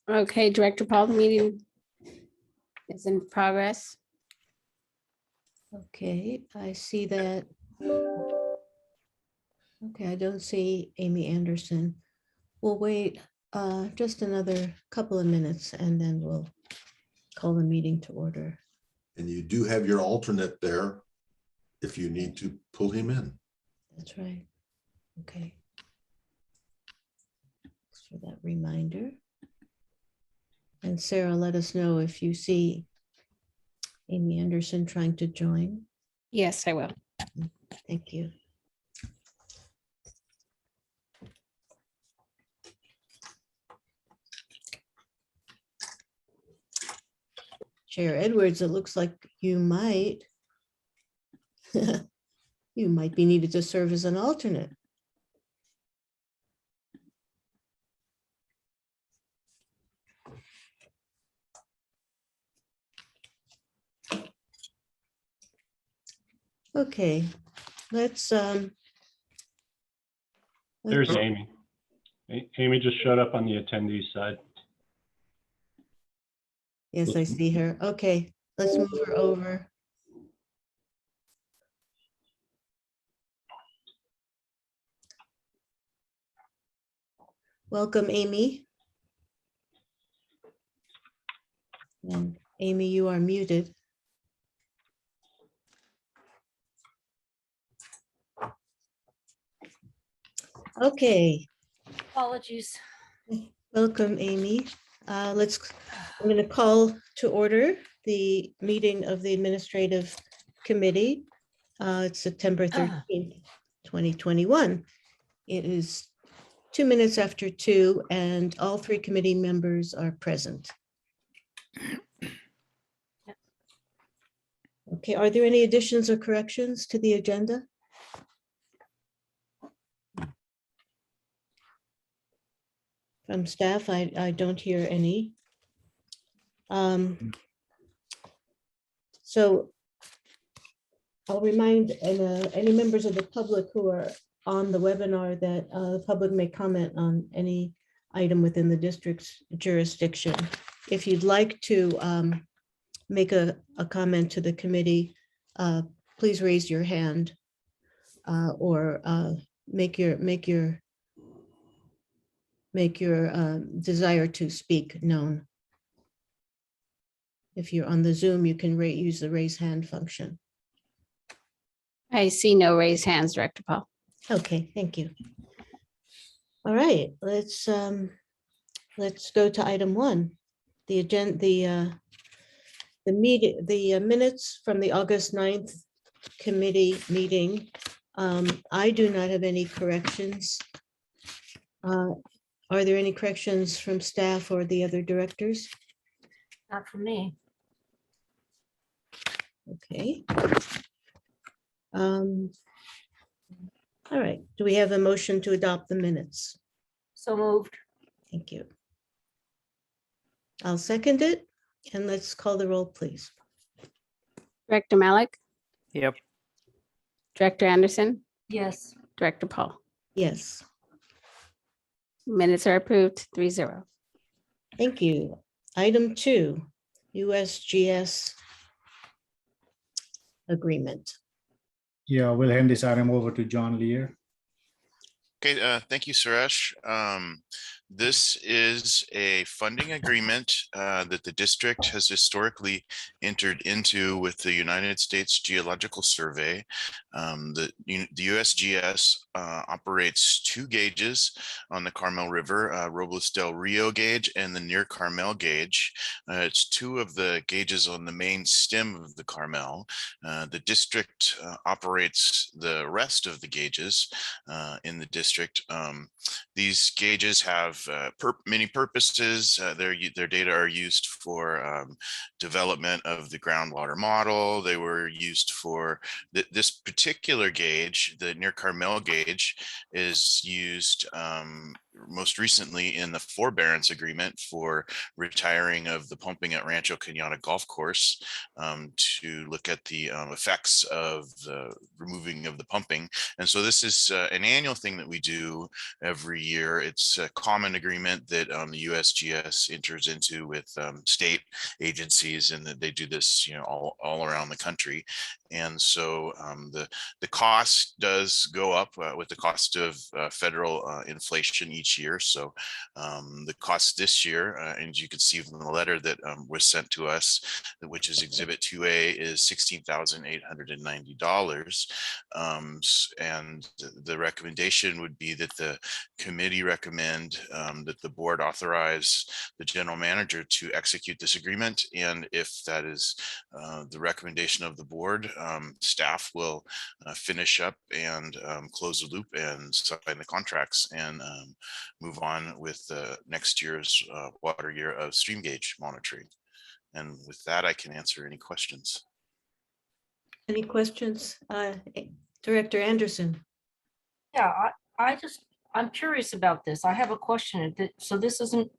Okay, Director Paul, the meeting is in progress. Okay, I see that. Okay, I don't see Amy Anderson. We'll wait just another couple of minutes and then we'll call the meeting to order. And you do have your alternate there if you need to pull him in. That's right. Okay. Thanks for that reminder. And Sarah, let us know if you see Amy Anderson trying to join. Yes, I will. Thank you. Chair Edwards, it looks like you might you might be needed to serve as an alternate. Okay, let's There's Amy. Amy just showed up on the attendees side. yes, I see her. Okay, let's move her over. Welcome, Amy. And Amy, you are muted. Okay, Apologies. welcome, Amy. I'm going to call to order the meeting of the Administrative Committee. It's September 13th, 2021. It is 2 minutes after 2 and all 3 committee members are present. Okay, are there any additions or corrections to the agenda? From staff, I don't hear any. So I'll remind any members of the public who are on the webinar that the public may comment on any item within the district's jurisdiction. If you'd like to make a comment to the committee, please raise your hand or make your desire to speak known. If you're on the Zoom, you can use the raise hand function. I see no raised hands, Director Paul. Okay, thank you. All right, let's go to item 1. The agenda, the minutes from the August 9th committee meeting. I do not have any corrections. Are there any corrections from staff or the other directors? Not for me. Okay. All right, do we have a motion to adopt the minutes? So moved. Thank you. I'll second it, and let's call the roll, please. Director Malik, Yep. Director Anderson, Yes. Director Paul. Yes, Minutes are approved, 3-0. thank you. Item 2, USGS agreement. Yeah, we'll hand this item over to John Lear. Okay, thank you, Suresh. This is a funding agreement that the district has historically entered into with the United States Geological Survey. The USGS operates 2 gauges on the Carmel River, Robles del Rio gauge and the Near Carmel gauge. It's 2 of the gauges on the main stem of the Carmel. The district operates the rest of the gauges in the district. These gauges have many purposes. Their data are used for development of the groundwater model. They were used for this particular gauge, the Near Carmel gauge, is used most recently in the forbearance agreement for retiring of the pumping at Rancho Cañada Golf Course, to look at the effects of the removing of the pumping. And so this is an annual thing that we do every year. It's a common agreement that the USGS enters into with state agencies, and that they do this, all around the country. And so the cost does go up with the cost of federal inflation each year. So the cost this year, and you can see from the letter that was sent to us, which is Exhibit 2A, is $16,890. And the recommendation would be that the committee recommend that the board authorize the general manager to execute this agreement. And if that is the recommendation of the board, staff will finish up and close the loop and sign the contracts and move on with next year's water year of stream gauge monitoring. And with that, I can answer any questions. Any questions? Director Anderson? Yeah, I'm curious about this. I have a question. So this isn't,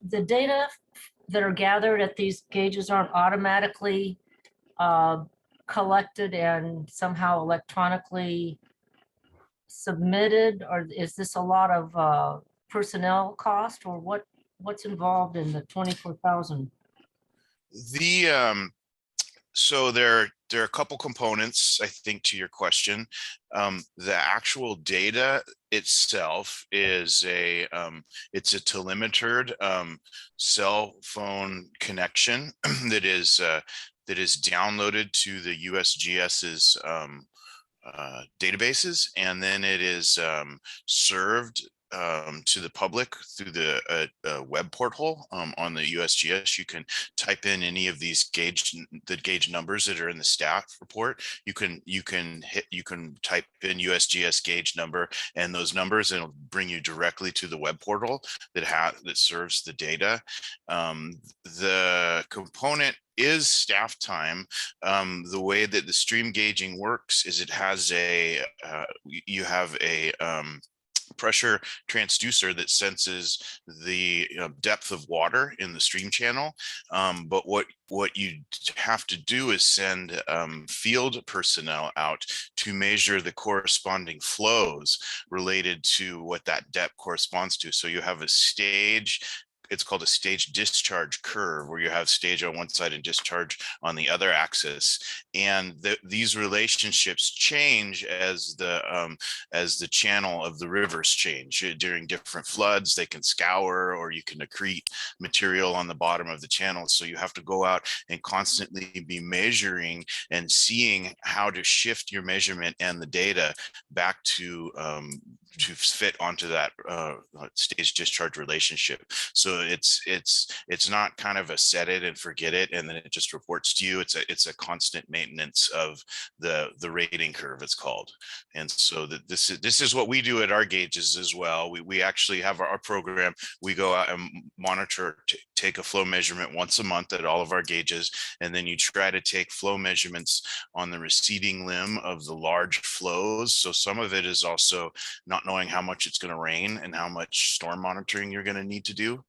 the data that are gathered at these gauges aren't automatically collected and somehow electronically submitted, or is this a lot of personnel cost, or what's involved in the 24,000? So there are a couple components, I think, to your question. The actual data itself is it's a telemetered cell phone connection that is downloaded to the USGS's databases, and then it is served to the public through the web portal on the USGS. You can type in any of these gauge numbers that are in the staff report. You can type in USGS gauge number and those numbers, and it'll bring you directly to the web portal that serves the data. The component is staff time. The way that the stream gauging works is it has you have a pressure transducer that senses the depth of water in the stream channel. But what you have to do is send field personnel out to measure the corresponding flows related to what that depth corresponds to. So you have a stage. It's called a stage discharge curve, where you have stage on one side and discharge on the other axis. And these relationships change as the channel of the rivers change. During different floods, they can scour, or you can accrete material on the bottom of the channel. So you have to go out and constantly be measuring and seeing how to shift your measurement and the data back to fit onto that stage discharge relationship. So it's not kind of a set it and forget it and then it just reports to you. It's a constant maintenance of the rating curve, it's called. And so this is what we do at our gauges as well. We actually have our program. We go out and monitor, take a flow measurement once a month at all of our gauges, and then you try to take flow measurements on the receding limb of the large flows. So some of it is also not knowing how much it's going to rain and how much storm monitoring you're going to need to do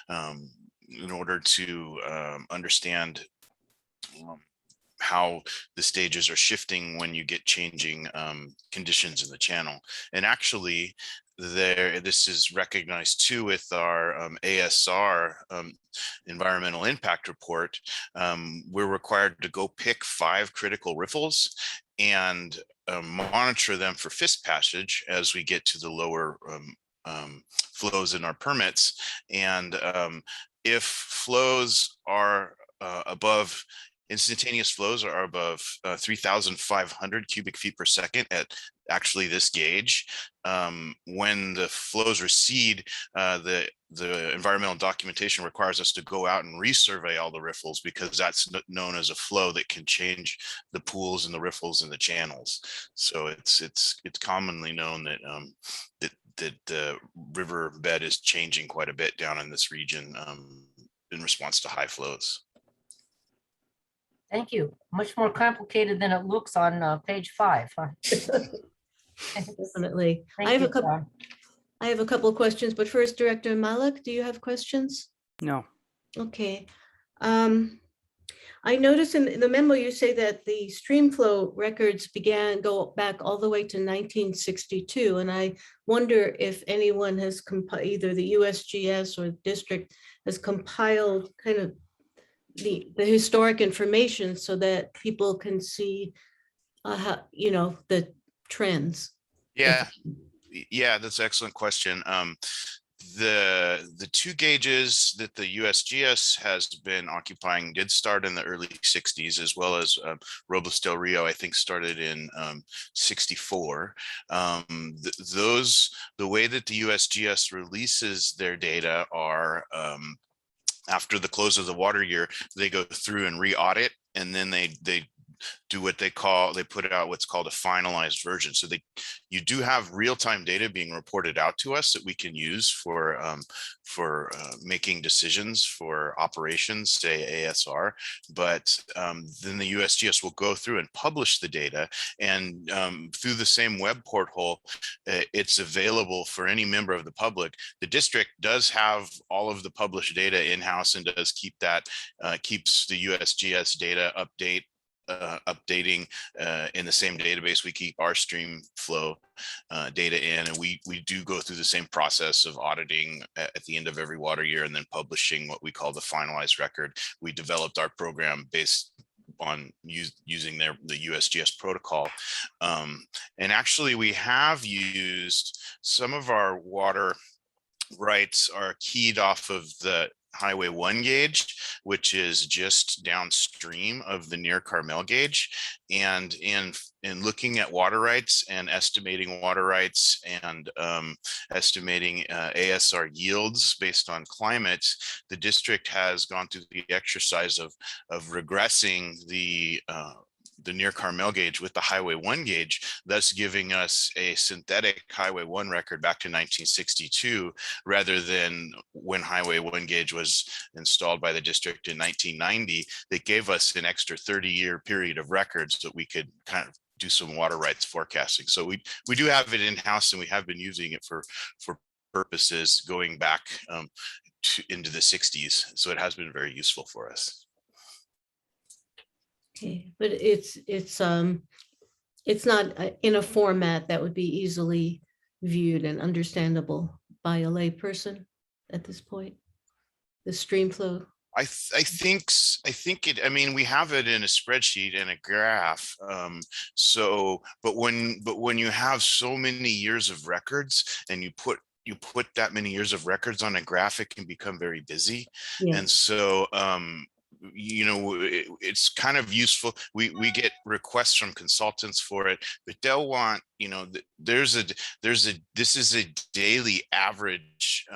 in order to understand how the stages are shifting when you get changing conditions in the channel. And actually, this is recognized too with our ASR environmental impact report. We're required to go pick 5 critical riffles and monitor them for fish passage as we get to the lower flows in our permits. And if flows are above, instantaneous flows are above 3,500 cubic feet per second at actually this gauge. When the flows recede, the environmental documentation requires us to go out and resurvey all the riffles, because that's known as a flow that can change the pools and the riffles and the channels. So it's commonly known that that the river bed is changing quite a bit down in this region in response to high flows. Thank you. Much more complicated than it looks on page 5. Huh? Definitely. Thank I have you, a couple. John. I have a couple of questions, but first, Director Malak, do you have questions? No. Okay. I noticed in the memo, you say that the stream flow records go back all the way to 1962. And I wonder if anyone has either the USGS or district has compiled kind of the historic information so that people can see how, the trends. Yeah, yeah, that's an excellent question. The two gauges that the USGS has been occupying did start in the early 60s, as well as Robles del Rio, I think, started in 64. The way that the USGS releases their data are after the close of the water year, they go through and re-audit, and then they do what they put out what's called a finalized version. So you do have real-time data being reported out to us that we can use for making decisions for operations, say ASR. But then the USGS will go through and publish the data, and through the same web porthole, it's available for any member of the public. The district does have all of the published data in-house and does keep that, keeps the USGS data updating in the same database. We keep our stream flow data in, and we do go through the same process of auditing at the end of every water year and then publishing what we call the finalized record. We developed our program based on using the USGS protocol. And actually we have used some of our water rights are keyed off of the Highway 1 gauge, which is just downstream of the near Carmel gauge. And in looking at water rights and estimating water rights and estimating ASR yields based on climate, the district has gone through the exercise of regressing the near Carmel gauge with the Highway 1 gauge, thus giving us a synthetic Highway 1 record back to 1962, rather than when Highway 1 gauge was installed by the district in 1990. That gave us an extra 30-year period of records that we could kind of do some water rights forecasting. So we do have it in-house, and we have been using it for purposes going back into the 60s. So it has been very useful for us. Okay, but it's not in a format that would be easily viewed and understandable by a lay person at this point, the stream flow. I think it, I mean, we have it in a spreadsheet and a graph. But when you have so many years of records and you put that many years of records on a graph, it can become very busy. Yeah. And so, it's kind of useful. We get requests from consultants for it, but they'll want, this is a daily average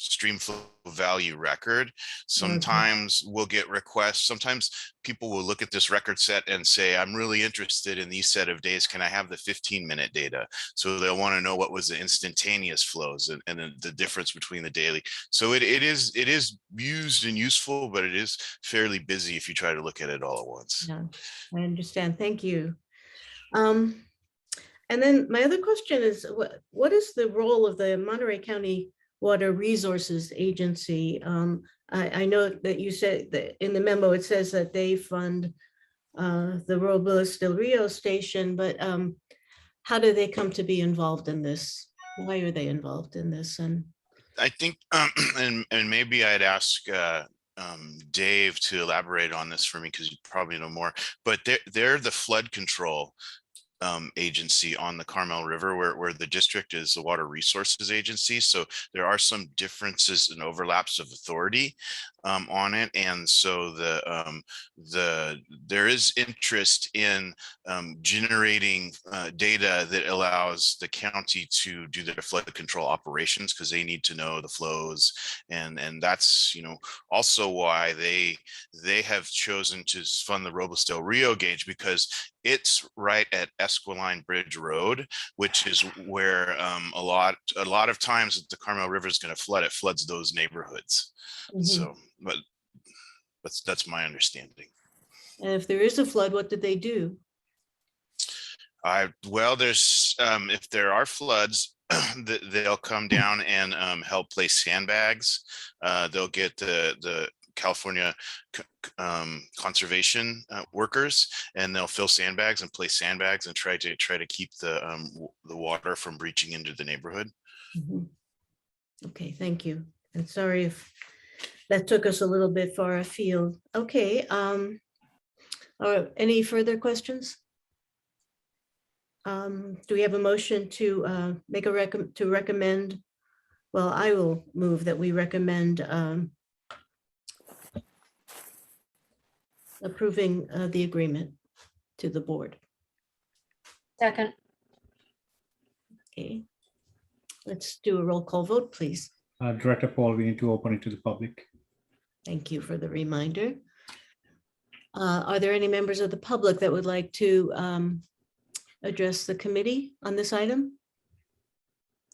stream flow value record. Sometimes we'll get requests. Sometimes people will look at this record set and say, I'm really interested in these set of days. Can I have the 15-minute data? So they'll want to know what was the instantaneous flows and then the difference between the daily. So it is used and useful, but it is fairly busy if you try to look at it all at once. Yeah, I understand. Thank you. And then my other question is, what is the role of the Monterey County Water Resources Agency? I know that you said that in the memo, it says that they fund the Robles del Rio station, but how do they come to be involved in this? Why are they involved in this? And I think, and maybe I'd ask Dave to elaborate on this for me, because you probably know more, but they're the flood control agency on the Carmel River, where the district is the water resources agency. So there are some differences and overlaps of authority on it. And so there is interest in generating data that allows the county to do their flood control operations, because they need to know the flows. And that's, also why they have chosen to fund the Robles del Rio gauge, because it's right at Esquiline Bridge Road, which is where a lot of times that the Carmel River is going to flood, it floods those neighborhoods. So, but that's my understanding. and if there is a flood, what did they do? Well, there's if there are floods, they'll come down and help place sandbags. They'll get the California conservation workers, and they'll fill sandbags and place sandbags and try to keep the water from breaching into the neighborhood. Mhm. Okay, thank you. And sorry if that took us a little bit far afield. Okay, any further questions? Do we have a motion to make a recommend? Well, I will move that we recommend approving the agreement to the board. Second, Okay. Let's do a roll call vote, please. Director Paul, we need to open it to the public. Thank you for the reminder. Are there any members of the public that would like to address the committee on this item?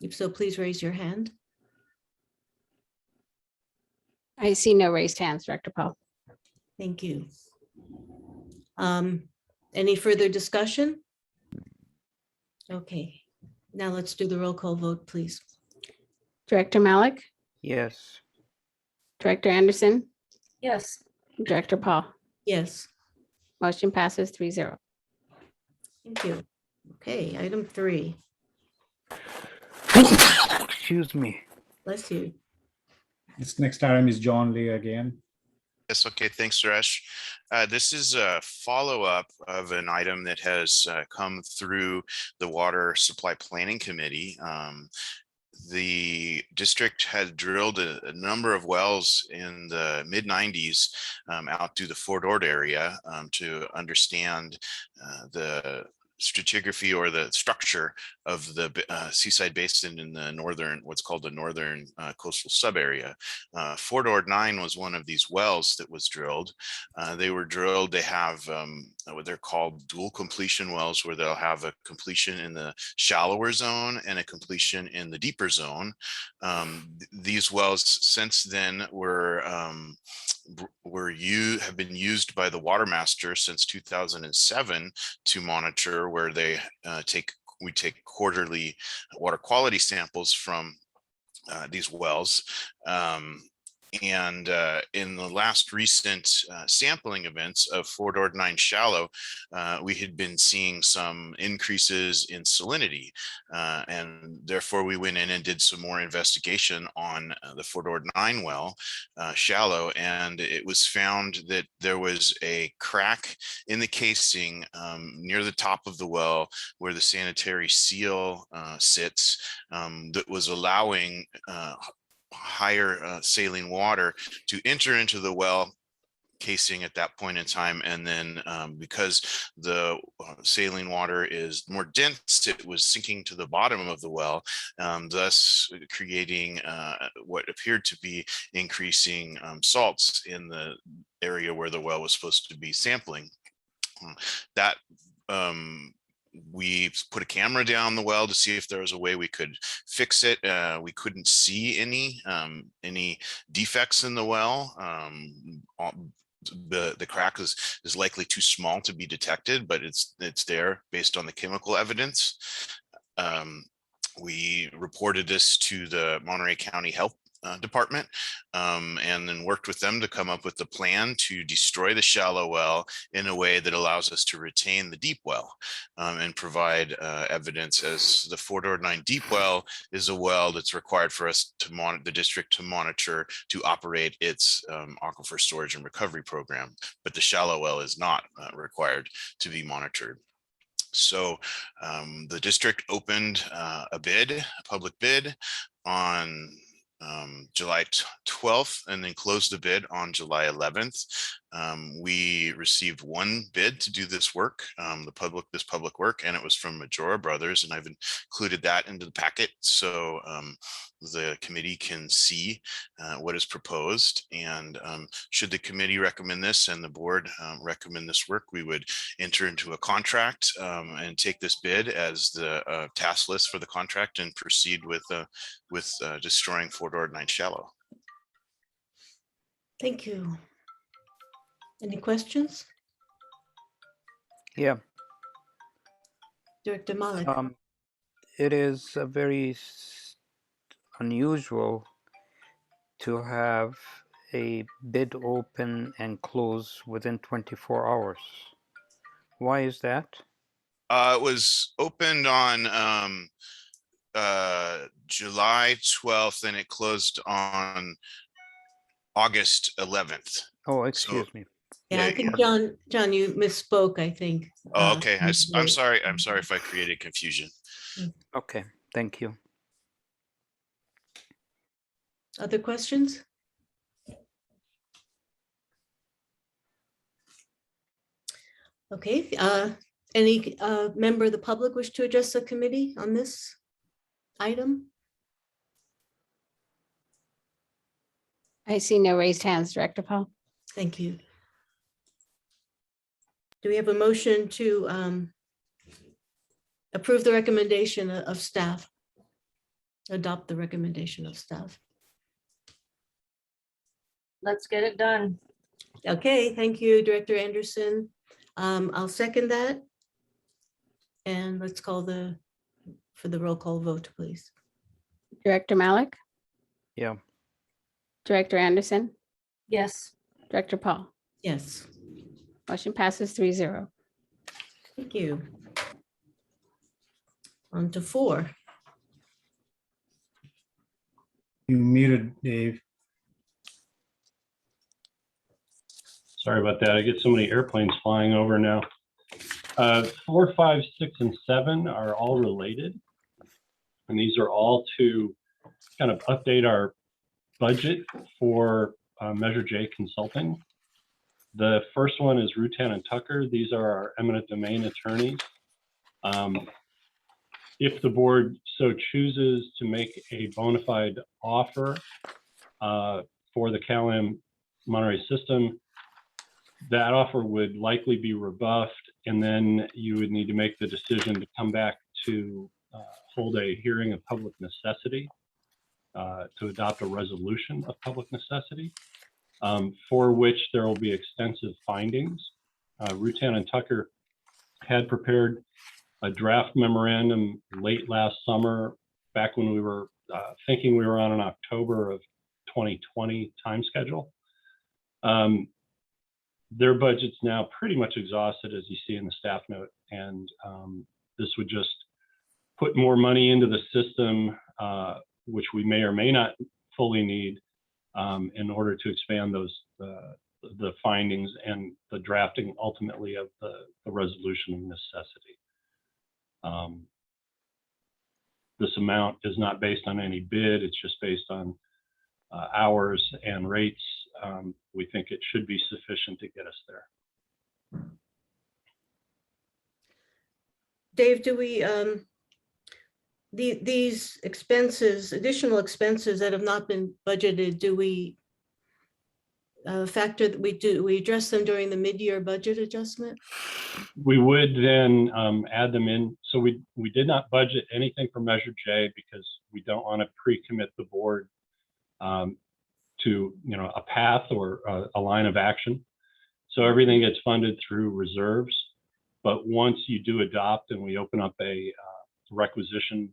If so, please raise your hand. I see no raised hands, Director Paul. Thank you. Any further discussion? Okay, now let's do the roll call vote, please. Director Malik, Yes. Director Anderson, yes. Director Paul. Yes, Motion passes 3-0. thank you. Okay, item 3. Excuse me. Bless you. This next item is John Lee again. Yes, okay, thanks, Suresh. This is a follow-up of an item that has come through the Water Supply Planning Committee. The district had drilled a number of wells in the mid-90s out through the Fort Ord area to understand the stratigraphy or the structure of the seaside basin in the northern, what's called the northern coastal subarea. Fort Ord 9 was one of these wells that was drilled. They were drilled, they have what they're called dual completion wells, where they'll have a completion in the shallower zone and a completion in the deeper zone. These wells since then have been used by the water master since 2007 to monitor, where they we take quarterly water quality samples from these wells. And in the last recent sampling events of Fort Ord 9 shallow, we had been seeing some increases in salinity. And therefore we went in and did some more investigation on the Fort Ord 9 well shallow. And it was found that there was a crack in the casing near the top of the well where the sanitary seal sits that was allowing higher saline water to enter into the well casing at that point in time. And then because the saline water is more dense, it was sinking to the bottom of the well, thus creating what appeared to be increasing salts in the area where the well was supposed to be sampling. That we put a camera down the well to see if there was a way we could fix it. We couldn't see any defects in the well. The crack is likely too small to be detected, but it's there based on the chemical evidence. We reported this to the Monterey County Health Department, and then worked with them to come up with the plan to destroy the shallow well in a way that allows us to retain the deep well and provide evidence, as the Fort Ord 9 deep well is a well that's required for us to monitor, the district to monitor, to operate its aquifer storage and recovery program, but the shallow well is not required to be monitored. So the district opened a public bid on July 12th, and then closed the bid on July 11th. We received one bid to do this work, this public work, and it was from Majora Brothers, and I've included that into the packet so the committee can see what is proposed. And should the committee recommend this and the board recommend this work, we would enter into a contract and take this bid as the task list for the contract and proceed with destroying Fort Ord 9 shallow. Thank you. Any questions? Yeah. Director Malik? it is a very unusual to have a bid open and close within 24 hours. Why is that? It was opened on July 12th and it closed on August 11th. Oh, excuse me. Yeah, I Yeah, think, John, you misspoke, I think. Oh, okay. I'm Right. sorry. I'm sorry if I created confusion. Okay, thank you. Other questions? Okay, any member of the public wish to address the committee on this item? I see no raised hands, Director Paul. Thank you. Do we have a motion to approve the recommendation of staff? Adopt the recommendation of staff. Let's get it done. Okay, thank you, Director Anderson. I'll second that. And let's call for the roll call vote, please. Director Malik, Yeah, Director Anderson, Yes. Director Paul. Yes, Motion passes 3-0. thank you. On to 4. You muted, Dave. Sorry about that. I get so many airplanes flying over now. 4, 5, 6, and 7 are all related. And these are all to kind of update our budget for Measure J Consulting. The first one is Rutan and Tucker. These are our eminent domain attorneys. If the board so chooses to make a bona fide offer for the CalAm Monterey system, that offer would likely be rebuffed, and then you would need to make the decision to come back to hold a hearing of public necessity to adopt a resolution of public necessity, for which there will be extensive findings. Rutan and Tucker had prepared a draft memorandum late last summer, back when we were thinking we were on an October of 2020 time schedule. Their budget's now pretty much exhausted, as you see in the staff note, and this would just put more money into the system, which we may or may not fully need in order to expand those the findings and the drafting ultimately of the resolution of necessity. This amount is not based on any bid, it's just based on hours and rates. We think it should be sufficient to get us there. Dave, do we, these expenses, additional expenses that have not been budgeted, do we factor that we address them during the mid-year budget adjustment? We would then add them in. So we did not budget anything for Measure J because we don't want to pre-commit the board to a path or a line of action. So everything gets funded through reserves. But once you do adopt and we open up a requisition,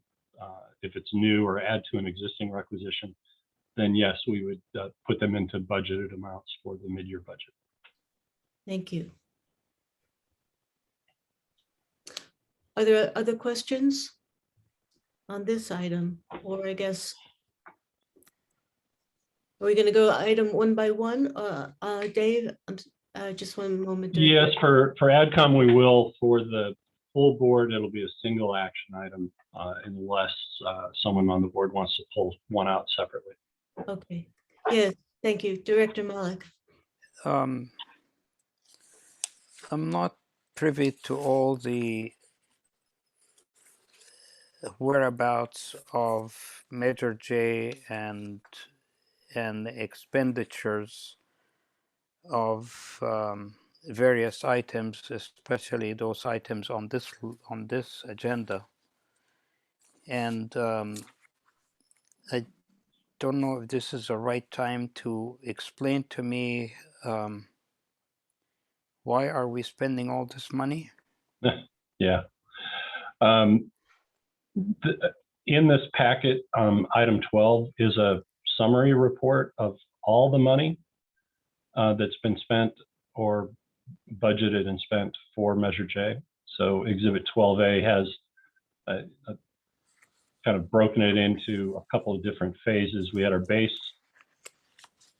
if it's new or add to an existing requisition, then yes, we would put them into budgeted amounts for the mid-year budget. Thank you. Are there other questions on this item? Or I guess, are we going to go item one by one? Dave, just one moment. Yes, for AdCom, we will. For the full board, it'll be a single action item unless someone on the board wants to pull one out separately. Okay, yes, thank you. Director Malik. I'm not privy to all the whereabouts of Measure J and expenditures of various items, especially those items on this agenda. And I don't know if this is the right time to explain to me why are we spending all this money? Yeah. In this packet, item 12 is a summary report of all the money that's been spent or budgeted and spent for Measure J. So Exhibit 12A has a kind of broken it into a couple of different phases. We had our base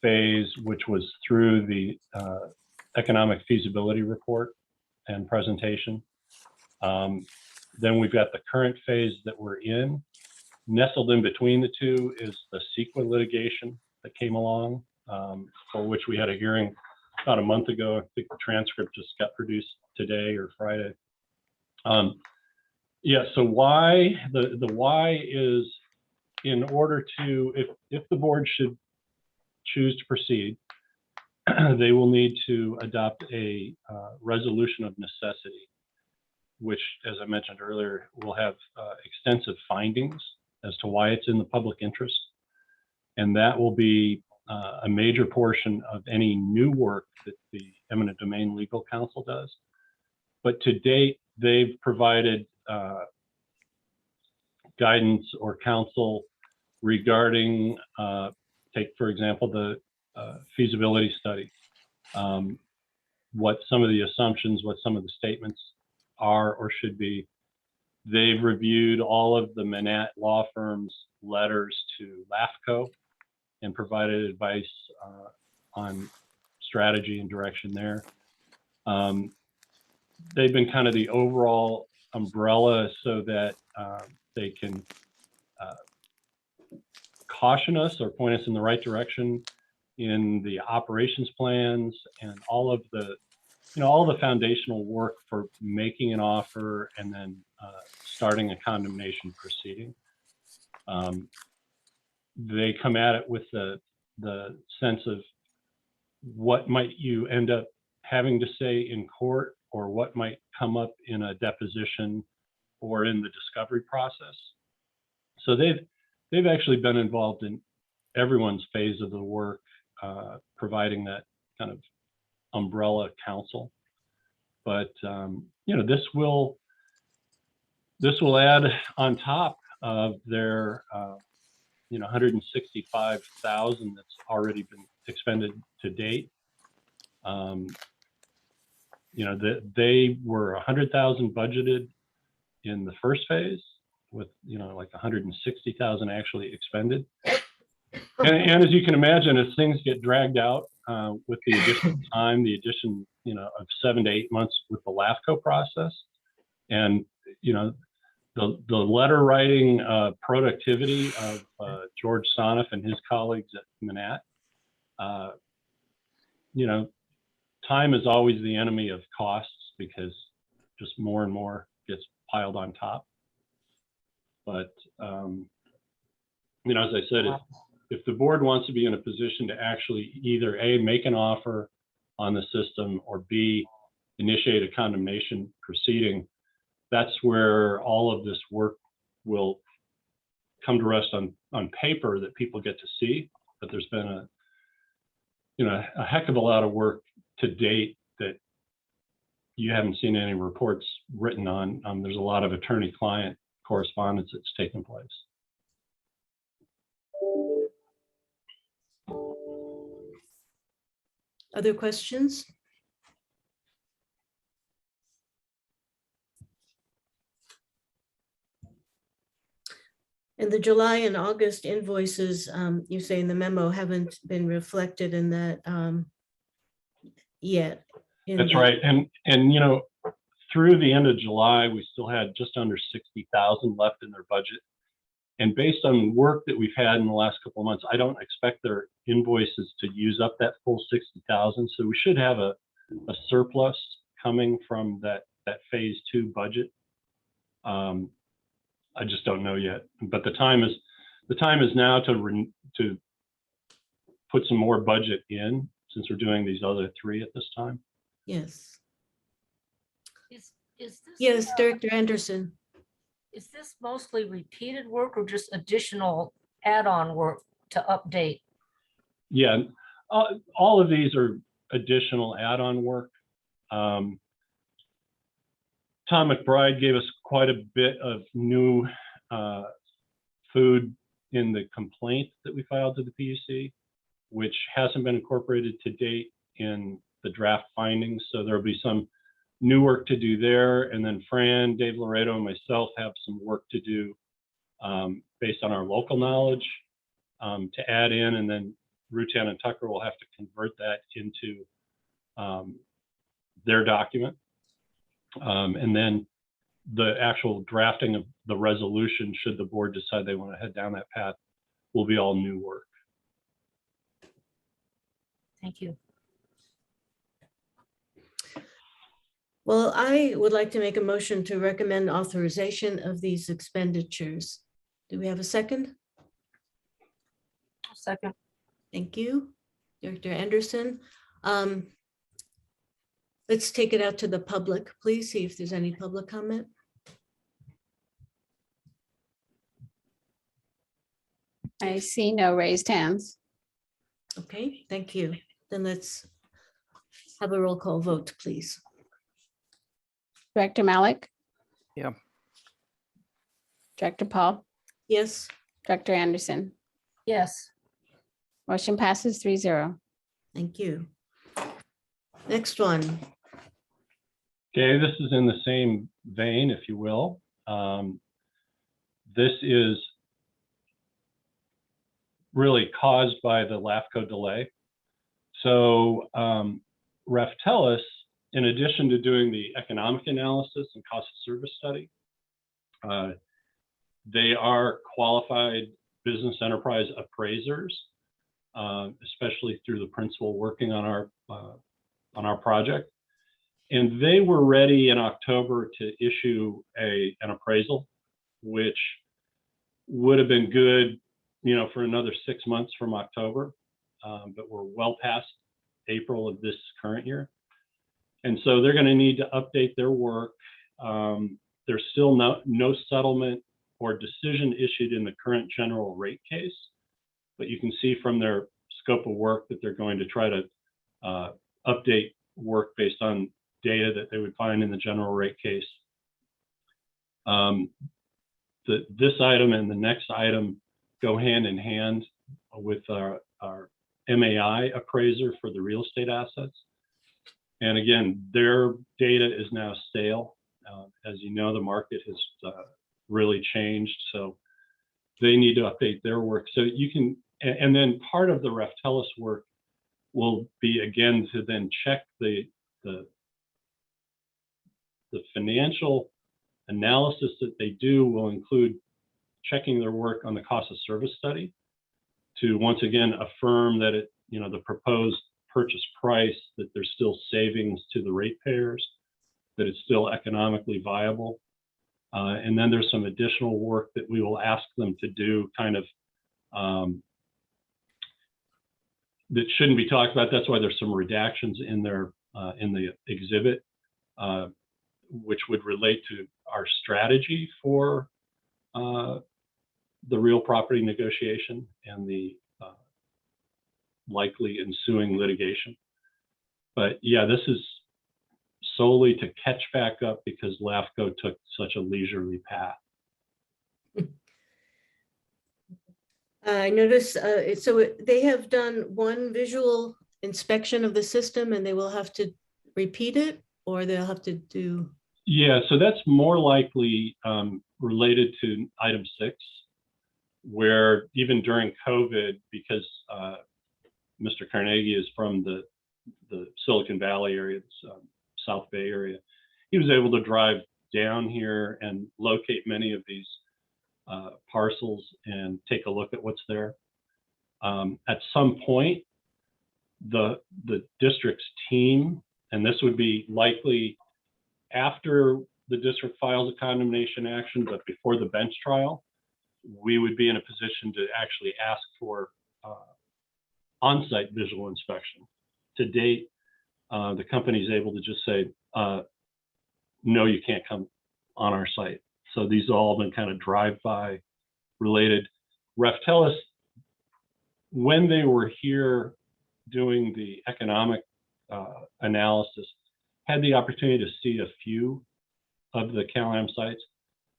phase, which was through the economic feasibility report and presentation. Then we've got the current phase that we're in. Nestled in between the two is the CEQA litigation that came along, for which we had a hearing about a month ago. I think the transcript just got produced today or Friday. Yeah, so why, the why is in order to, if the board should choose to proceed, they will need to adopt a resolution of necessity, which, as I mentioned earlier, will have extensive findings as to why it's in the public interest. And that will be a major portion of any new work that the eminent domain legal counsel does. But to date, they've provided guidance or counsel regarding, take for example, the feasibility study, what some of the assumptions, what some of the statements are or should be. They've reviewed all of the Manat law firm's letters to LAFCO and provided advice on strategy and direction there. They've been kind of the overall umbrella so that they can caution us or point us in the right direction in the operations plans and all of the, all the foundational work for making an offer and then starting a condemnation proceeding. They come at it with the sense of what might you end up having to say in court or what might come up in a deposition or in the discovery process. So they've actually been involved in everyone's phase of the work, providing that kind of umbrella counsel. But this will add on top of their 165,000 that's already been expended to date. They were 100,000 budgeted in the first phase, with like 160,000 actually expended. And as you can imagine, as things get dragged out with the additional time, the addition of 7 to 8 months with the LAFCO process, and the letter writing productivity of George Soniff and his colleagues at Manat, time is always the enemy of costs because just more and more gets piled on top. But as I said, if the board wants to be in a position to actually either A, make an offer on the system, or B, initiate a condemnation proceeding, that's where all of this work will come to rest on paper that people get to see. But there's been a heck of a lot of work to date that you haven't seen any reports written on. There's a lot of attorney-client correspondence that's taken place. Other questions? And the July and August invoices, you say in the memo, haven't been reflected in that yet. That's right. And through the end of July, we still had just under 60,000 left in their budget. And based on work that we've had in the last couple of months, I don't expect their invoices to use up that full 60,000. So we should have a surplus coming from that phase 2 budget. I just don't know yet. But the time is now to put some more budget in, since we're doing these other 3 at this time. Yes. Is this? Yes, Director Anderson. Is this mostly repeated work or just additional add-on work to update? Yeah, all of these are additional add-on work. Tom McBride gave us quite a bit of new food in the complaint that we filed to the PUC, which hasn't been incorporated to date in the draft findings. So there'll be some new work to do there. And then Fran, Dave Laredo, and myself have some work to do based on our local knowledge to add in. And then Rutan and Tucker will have to convert that into their document. And then the actual drafting of the resolution, should the board decide they want to head down that path, will be all new work. Thank you. Well, I would like to make a motion to recommend authorization of these expenditures. Do we have a second? Second. Thank you, Director Anderson. Let's take it out to the public, please, see if there's any public comment. I see no raised hands. Okay, thank you. Then let's have a roll call vote, please. Director Malik, Yeah, Director Paul, Yes, Director Anderson. Yes. Motion passes 3-0. thank you. Next one. Okay, this is in the same vein, if you will. This is really caused by the LAFCO delay. So Raftellus, in addition to doing the economic analysis and cost of service study, they are qualified business enterprise appraisers, especially through the principal working on our project. And they were ready in October to issue an appraisal, which would have been good, you know, for another 6 months from October, but we're well past April of this current year. And so they're going to need to update their work. There's still no settlement or decision issued in the current general rate case, but you can see from their scope of work that they're going to try to update work based on data that they would find in the general rate case. This item and the next item go hand in hand with our MAI appraiser for the real estate assets. And again, their data is now stale. As you know, the market has really changed. So they need to update their work. So you can, and then part of the Raftellus work will be, again, to then check the financial analysis that they do will include checking their work on the cost of service study to once again affirm that it, you know, the proposed purchase price, that there's still savings to the ratepayers, that it's still economically viable. And then there's some additional work that we will ask them to do kind of that shouldn't be talked about. That's why there's some redactions in their in the exhibit, which would relate to our strategy for the real property negotiation and the likely ensuing litigation. But yeah, this is solely to catch back up because LAFCO took such a leisurely path. I noticed, so they have done one visual inspection of the system and they will have to repeat it, or they'll have to do. Yeah, so that's more likely related to item 6, where even during COVID, because Mr. Carnegie is from the Silicon Valley area, South Bay area, he was able to drive down here and locate many of these parcels and take a look at what's there. At some point, the district's team, and this would be likely after the district files a condemnation action, but before the bench trial, we would be in a position to actually ask for on-site visual inspection. To date, the company is able to just say, no, you can't come on our site. So these have all been kind of drive-by related. Raftellus, when they were here doing the economic analysis, had the opportunity to see a few of the CalAm sites.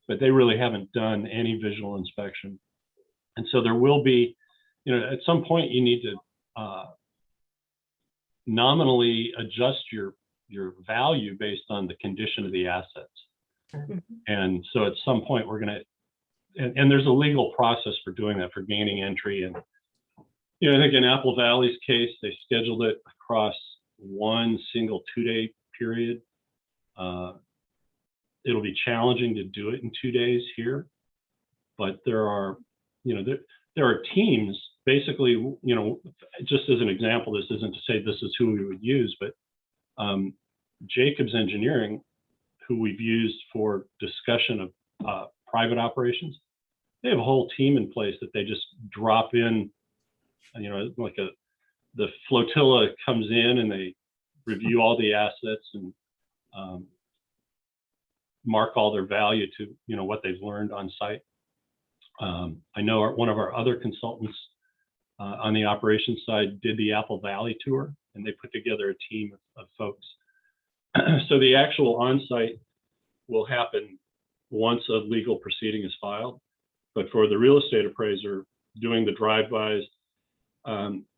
but they really haven't done any visual inspection. And so there will be, at some point you need to nominally adjust your value based on the condition of the assets. And so at some point we're going to, and there's a legal process for doing that, for gaining entry. And, I think in Apple Valley's case, they scheduled it across one single 2-day period. It'll be challenging to do it in 2 days here, but there are, there are teams basically, just as an example, this isn't to say this is who we would use, but Jacobs Engineering, who we've used for discussion of private operations, they have a whole team in place that they just drop in, like the flotilla comes in and they review all the assets and mark all their value to, what they've learned on site. I know one of our other consultants on the operations side did the Apple Valley tour, and they put together a team of folks. So the actual on-site will happen once a legal proceeding is filed. But for the real estate appraiser doing the drive-bys,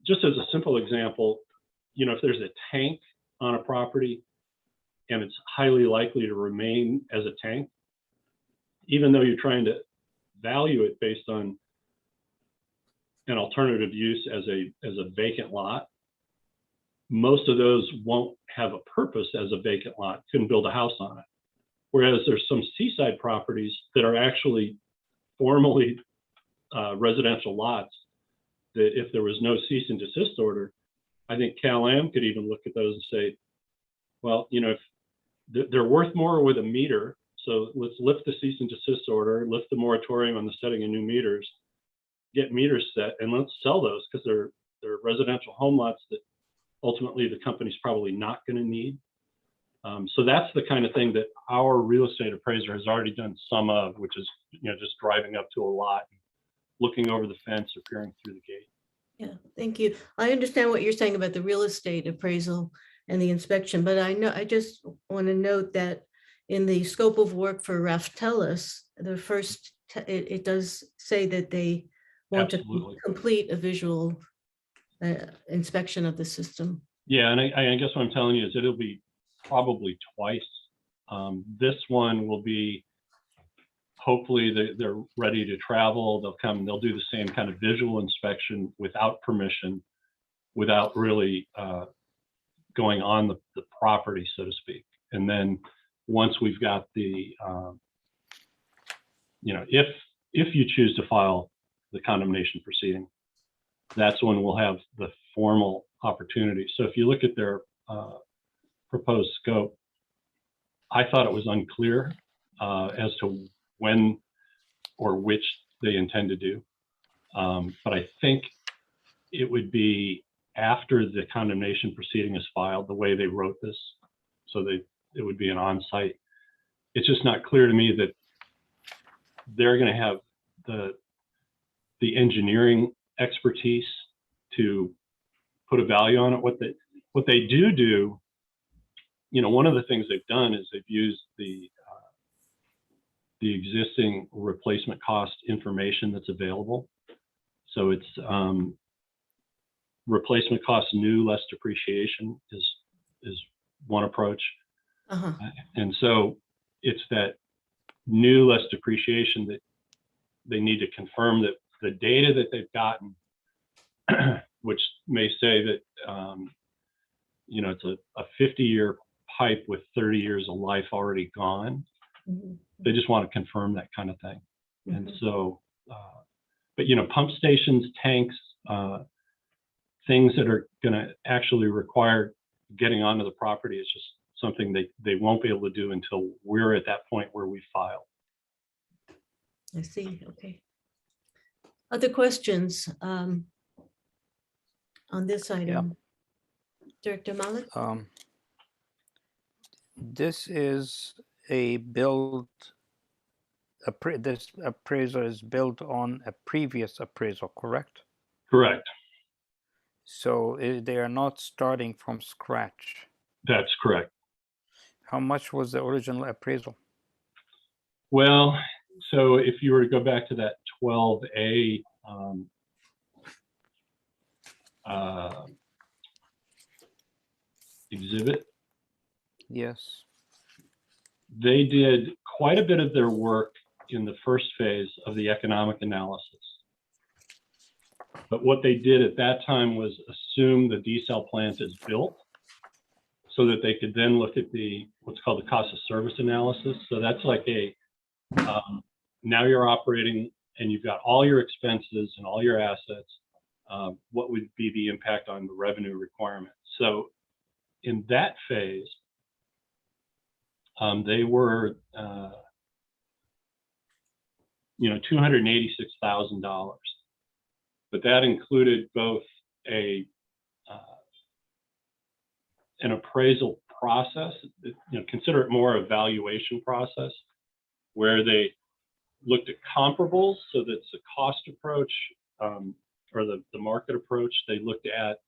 just as a simple example, if there's a tank on a property and it's highly likely to remain as a tank, even though you're trying to value it based on an alternative use as a vacant lot, most of those won't have a purpose as a vacant lot, couldn't build a house on it. Whereas there's some seaside properties that are actually formally residential lots that if there was no cease and desist order, I think Cal-Am could even look at those and say, well, if they're worth more with a meter, so let's lift the cease and desist order, lift the moratorium on the setting of new meters, get meters set, and let's sell those because they're residential home lots that ultimately the company's probably not going to need. So that's the kind of thing that our real estate appraiser has already done some of, which is just driving up to a lot, looking over the fence or peering through the gate. Yeah, thank you. I understand what you're saying about the real estate appraisal and the inspection, but I just want to note that in the scope of work for Raftellus, the first, it does say that they want Absolutely. to complete a visual inspection of the system. Yeah, and I guess what I'm telling you is it'll be probably twice. This one will be, hopefully they're ready to travel. They'll come, they'll do the same kind of visual inspection without permission, without really going on the property, so to speak. And then once we've got the, if you choose to file the condemnation proceeding, that's when we'll have the formal opportunity. So if you look at their proposed scope, I thought it was unclear as to when or which they intend to do. But I think it would be after the condemnation proceeding is filed, the way they wrote this. So it would be an on-site. It's just not clear to me that they're going to have the engineering expertise to put a value on it. What they do, one of the things they've done is they've used the existing replacement cost information that's available. So it's replacement cost new less depreciation is one approach. And so it's that new less depreciation that they need to confirm that the data that they've gotten, which may say that it's a 50-year pipe with 30 years of life already gone. They just want to confirm that kind of thing. And so, but pump stations, tanks, things that are going to actually require getting onto the property is just something they won't be able to do until we're at that point where we file. I see. Okay. Other questions on this item? Director Malik? This is a build, this appraisal is built on a previous appraisal, correct? Correct. So they are not starting from scratch. That's correct. How much was the original appraisal? Well, So if you were to go back to that 12A exhibit, Yes. they did quite a bit of their work in the first phase of the economic analysis. But what they did at that time was assume the desal plant is built so that they could then look at the what's called the cost of service analysis. So that's like a now you're operating and you've got all your expenses and all your assets. What would be the impact on the revenue requirement? So in that phase, they were, $286,000, but that included both an appraisal process. Consider it more a valuation process, where they looked at comparables. So that's the cost approach or the market approach. They looked at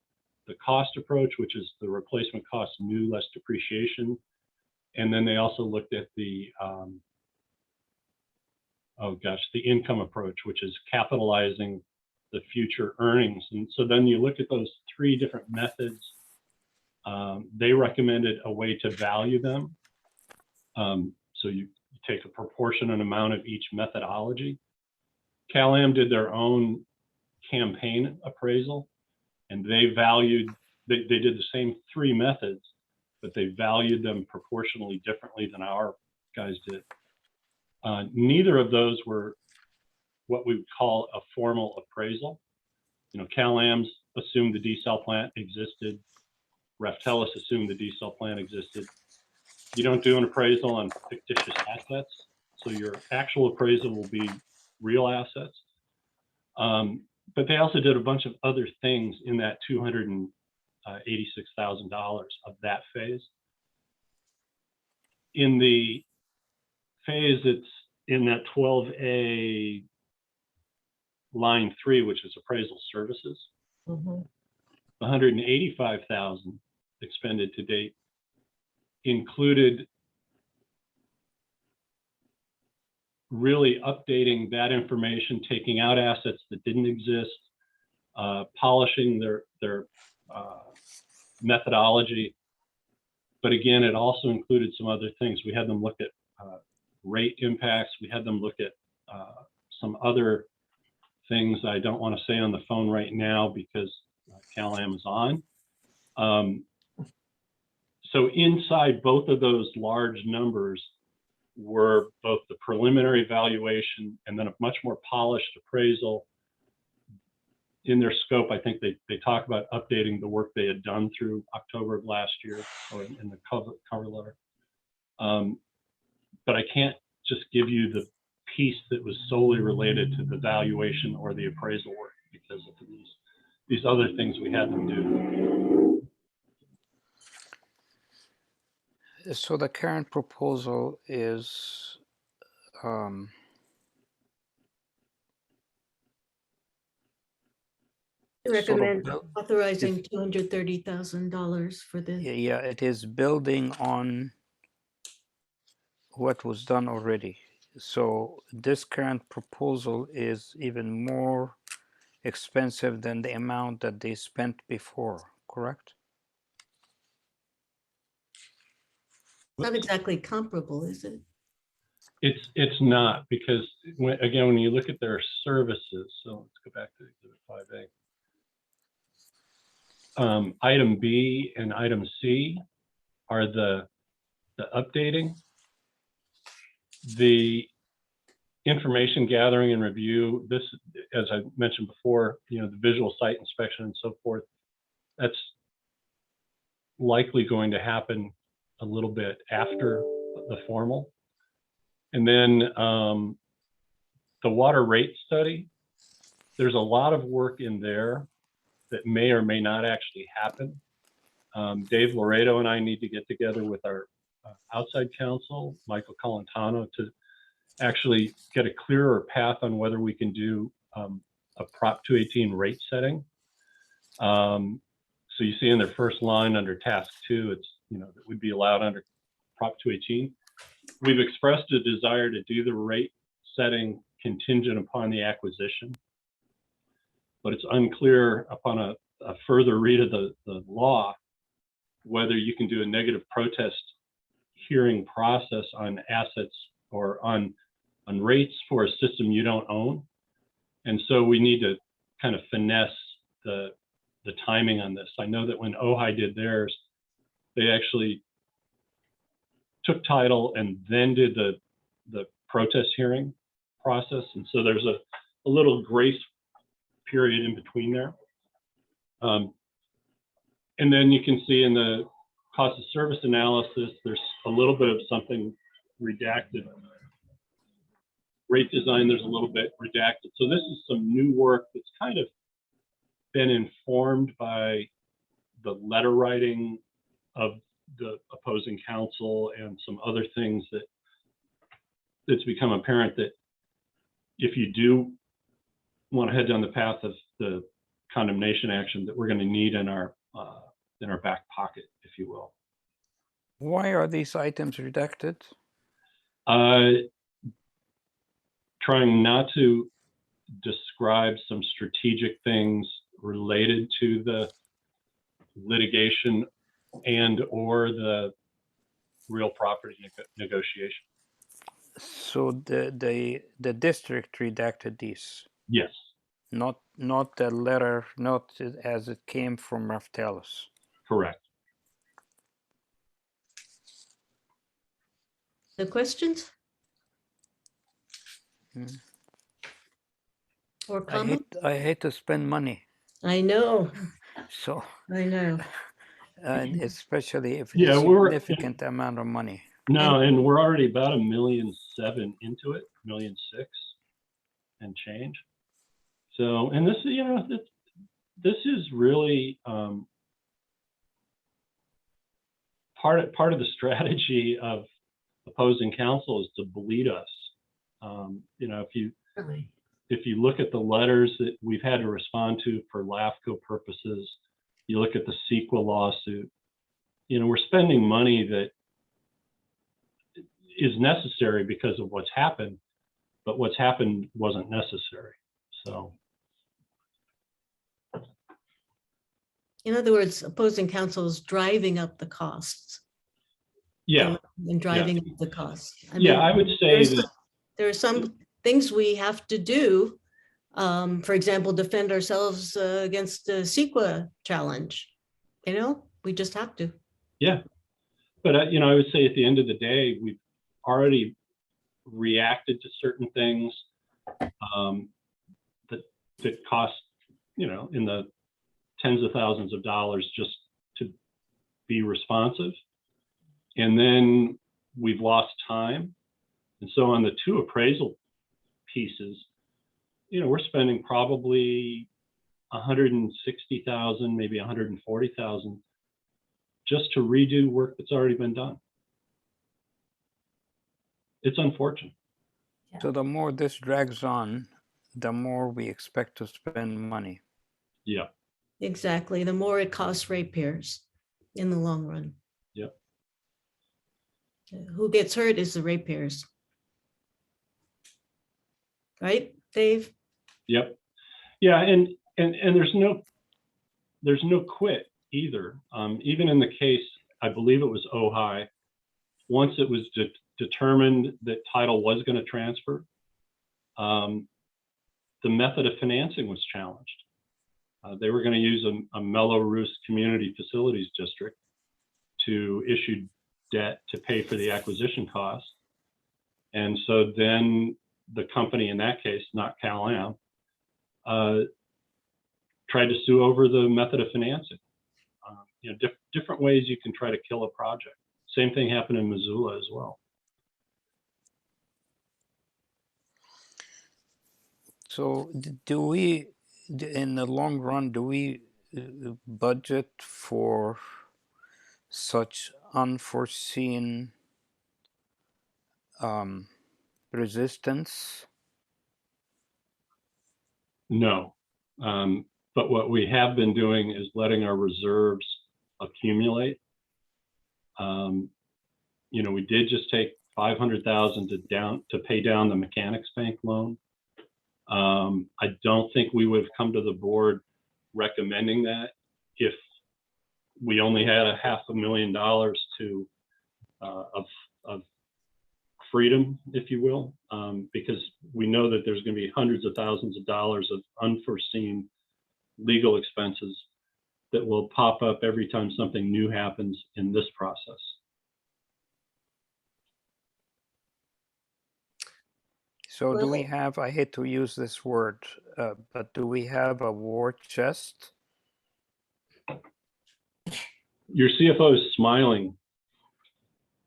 the cost approach, which is the replacement cost new less depreciation. And then they also looked at the the income approach, which is capitalizing the future earnings. And so then you look at those three different methods. They recommended a way to value them. So you take a proportionate amount of each methodology. CalAm did their own campaign appraisal, and they valued, they did the same three methods, but they valued them proportionally differently than our guys did. Neither of those were what we would call a formal appraisal. CalAm's assumed the desal plant existed. Raftellus assumed the desal plant existed. You don't do an appraisal on fictitious assets, so your actual appraisal will be real assets. But they also did a bunch of other things in that $286,000 of that phase. In the phase that's in that 12A line 3, which is appraisal services, Mhm. 185,000 expended to date included really updating that information, taking out assets that didn't exist, polishing their methodology. But again, it also included some other things. We had them look at rate impacts. We had them look at some other things I don't want to say on the phone right now because CalAm is on. So inside both of those large numbers were both the preliminary valuation and then a much more polished appraisal. In their scope, I think they talk about updating the work they had done through October of last year, or in the cover letter. But I can't just give you the piece that was solely related to the valuation or the appraisal work because of these other things we had them do. So the current proposal is I sort of recommend built- authorizing $230,000 for the, yeah, it is building on what was done already. So this current proposal is even more expensive than the amount that they spent before, correct? not exactly comparable, is it? It's not, because again, when you look at their services, so let's go back to Exhibit 5A. Item B and item C are the updating. The information gathering and review, this, as I mentioned before, the visual site inspection and so forth, that's likely going to happen a little bit after the formal. And then the water rate study, there's a lot of work in there that may or may not actually happen. Dave Laredo and I need to get together with our outside counsel, Michael Colantano, to actually get a clearer path on whether we can do a Prop 218 rate setting. So you see in their first line under task 2, it's, that would be allowed under Prop 218. We've expressed a desire to do the rate setting contingent upon the acquisition. But it's unclear upon a further read of the law whether you can do a negative protest hearing process on assets or on rates for a system you don't own. And so we need to kind of finesse the timing on this. I know that when Ojai did theirs, they actually took title and then did the protest hearing process. And so there's a little grace period in between there. And then you can see in the cost of service analysis, there's a little bit of something redacted. Rate design, there's a little bit redacted. So this is some new work that's kind of been informed by the letter writing of the opposing counsel and some other things that's become apparent that if you do want to head down the path of the condemnation action that we're going to need in our back pocket, if you will. Why are these items redacted? Trying not to describe some strategic things related to the litigation and or the real property negotiation. So the district redacted these, Yes. not the letter, not as it came from Raftelis. Correct. The questions? Or comment? I hate to spend money, I know, so I know. and especially if it's Yeah, a significant amount of money. No, and we're already about $1.7 million into it, $1.6 million and change. So, and this, you know, this is really part of the strategy of opposing counsel is to bleed us. You know, if you look at the letters that we've had to respond to for LAFCO purposes, you look at the CEQA lawsuit, you know, we're spending money that is necessary because of what's happened, but what's happened wasn't necessary. So. In other words, opposing counsel is driving up the costs. Yeah. And driving up the costs. Yeah, I would say that there are some things we have to do. For example, defend ourselves against the CEQA challenge. You know, we just have to. yeah, but you know, I would say at the end of the day, we've already reacted to certain things that cost, you know, in the tens of thousands of dollars just to be responsive. And then we've lost time. And so on the two appraisal pieces, you know, we're spending probably 160,000, maybe 140,000 just to redo work that's already been done. It's unfortunate. So the more this drags on, the more we expect to spend money. Yeah. Exactly. The more it costs ratepayers in the long run. Yep. Who gets hurt is the ratepayers. Right, Dave? Yep. Yeah, and there's no quit either. Even in the case, I believe it was Ojai, once it was determined that title was going to transfer, the method of financing was challenged. They were going to use a Melrose Community Facilities District to issue debt to pay for the acquisition costs. And so then the company in that case, not Cal-Am, tried to sue over the method of financing. You know, different ways you can try to kill a project. Same thing happened in Missoula as well. So do we, in the long run, do we budget for such unforeseen resistance? No, but what we have been doing is letting our reserves accumulate. You know, we did just take 500,000 to pay down the mechanics bank loan. I don't think we would have come to the board recommending that if we only had a $500,000 to of freedom, if you will, because we know that there's going to be hundreds of thousands of dollars of unforeseen legal expenses that will pop up every time something new happens in this process. So do we Well- have, I hate to use this word, but do we have a war chest? Your CFO is smiling.